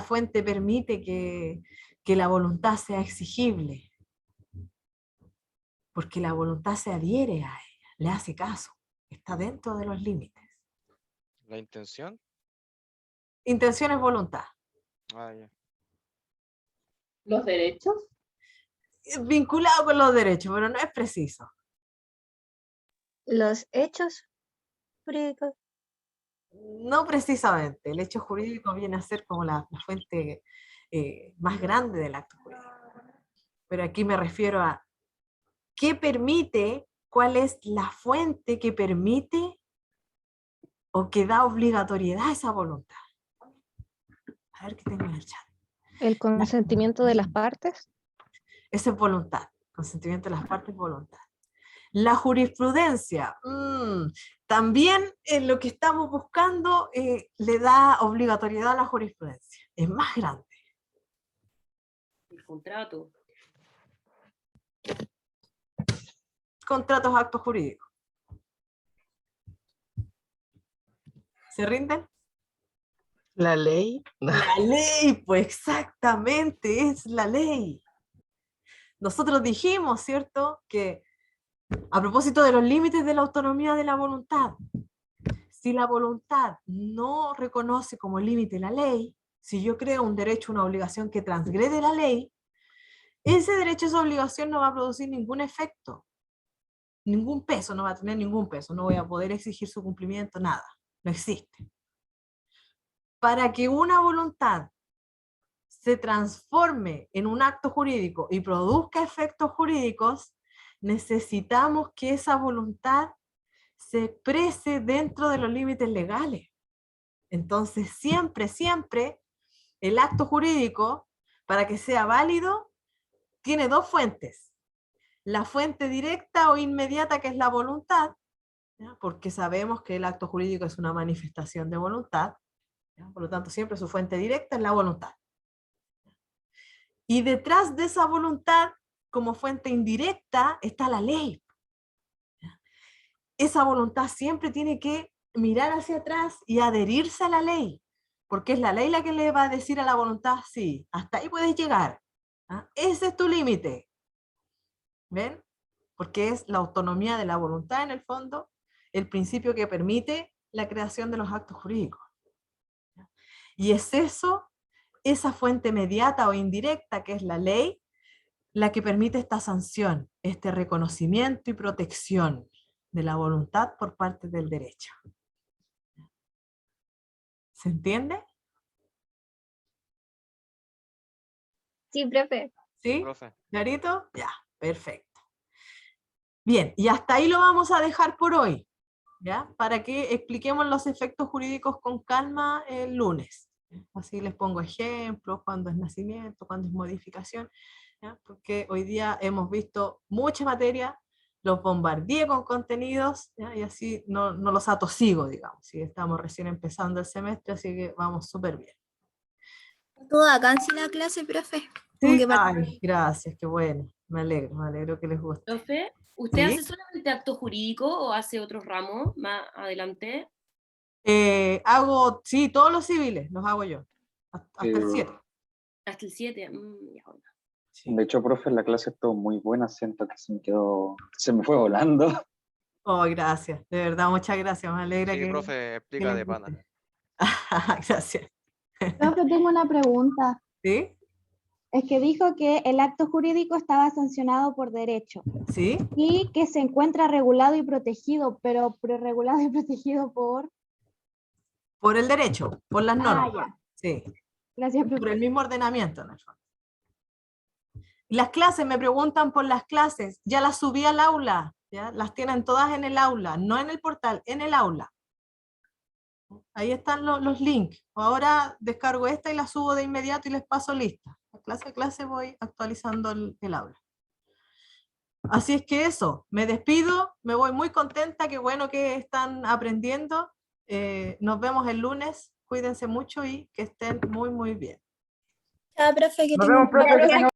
fuente permite que la voluntad sea exigible? Porque la voluntad se adhiere a ella, le hace caso, está dentro de los límites. ¿La intención? Intención es voluntad. Ah, ya. ¿Los derechos? Vinculado con los derechos, pero no es preciso. Los hechos jurídicos. No precisamente. El hecho jurídico viene a ser como la fuente más grande del acto jurídico. Pero aquí me refiero a qué permite, cuál es la fuente que permite o que da obligatoriedad a esa voluntad. A ver qué tengo en el chat. El consentimiento de las partes. Esa es voluntad. Consentimiento de las partes, voluntad. La jurisprudencia. También lo que estamos buscando le da obligatoriedad a la jurisprudencia. Es más grande. El contrato. Contratos, actos jurídicos. ¿Se rinden? La ley. La ley, pues exactamente, es la ley. Nosotros dijimos, ¿cierto?, que a propósito de los límites de la autonomía de la voluntad, si la voluntad no reconoce como límite la ley, si yo creo un derecho, una obligación que transgrede la ley, ese derecho, esa obligación no va a producir ningún efecto, ningún peso, no va a tener ningún peso, no voy a poder exigir su cumplimiento, nada, no existe. Para que una voluntad se transforme en un acto jurídico y produzca efectos jurídicos, necesitamos que esa voluntad se exprese dentro de los límites legales. Entonces, siempre, siempre, el acto jurídico, para que sea válido, tiene dos fuentes. La fuente directa o inmediata, que es la voluntad, ¿ya? Porque sabemos que el acto jurídico es una manifestación de voluntad, ¿ya? Por lo tanto, siempre su fuente directa es la voluntad. Y detrás de esa voluntad, como fuente indirecta, está la ley. Esa voluntad siempre tiene que mirar hacia atrás y adherirse a la ley, porque es la ley la que le va a decir a la voluntad, sí, hasta ahí puedes llegar, ¿ah? Ese es tu límite. ¿Ven? Porque es la autonomía de la voluntad, en el fondo, el principio que permite la creación de los actos jurídicos. Y es eso, esa fuente mediata o indirecta, que es la ley, la que permite esta sanción, este reconocimiento y protección de la voluntad por parte del derecho. ¿Se entiende? Sí, profe. ¿Sí? Profe. ¿Clarito? Ya, perfecto. Bien, y hasta ahí lo vamos a dejar por hoy, ¿ya? Para que expliquemos los efectos jurídicos con calma el lunes. Así les pongo ejemplos, cuándo es nacimiento, cuándo es modificación, ¿ya? Porque hoy día hemos visto mucha materia, los bombardeé con contenidos, ¿ya? Y así no los atosigo, digamos. ¿Sí? Estamos recién empezando el semestre, así que vamos súper bien. Todo acá en sí la clase, profe. ¿Sí? Ay, gracias, qué bueno. Me alegro que les guste. Profe, ¿usted ¿Sí? hace solamente acto jurídico o hace otros ramos más adelante? Hago, sí, todos los civiles los hago yo, hasta el 7. Hasta el 7. Ya, bueno. De hecho, profe, la clase estuvo muy buena, siento que se me fue volando. Oh, gracias, de verdad, muchas gracias, me alegra Sí, que profe, explica les de pana. guste. Gracias. Profe, tengo una pregunta. ¿Sí? Es que dijo que el acto jurídico estaba sancionado por derecho. ¿Sí? Y que se encuentra regulado y protegido, pero regulado y protegido por... Por el derecho, por las normas. ya. Sí. Gracias, profe. Por el mismo ordenamiento, en el fondo. Las clases, me preguntan por las clases, ya las subí al aula, ¿ya? Las tienen todas en el aula, no en el portal, en el aula. Ahí están los links. Ahora descargo esta y la subo de inmediato y les paso lista. Clase a clase voy actualizando el aula. Así es que eso, me despido, me voy muy contenta, qué bueno que están aprendiendo. Nos vemos el lunes, cuídense mucho y que estén muy, muy bien. Chao, profe, que Nos tenga vemos, profe, que tenga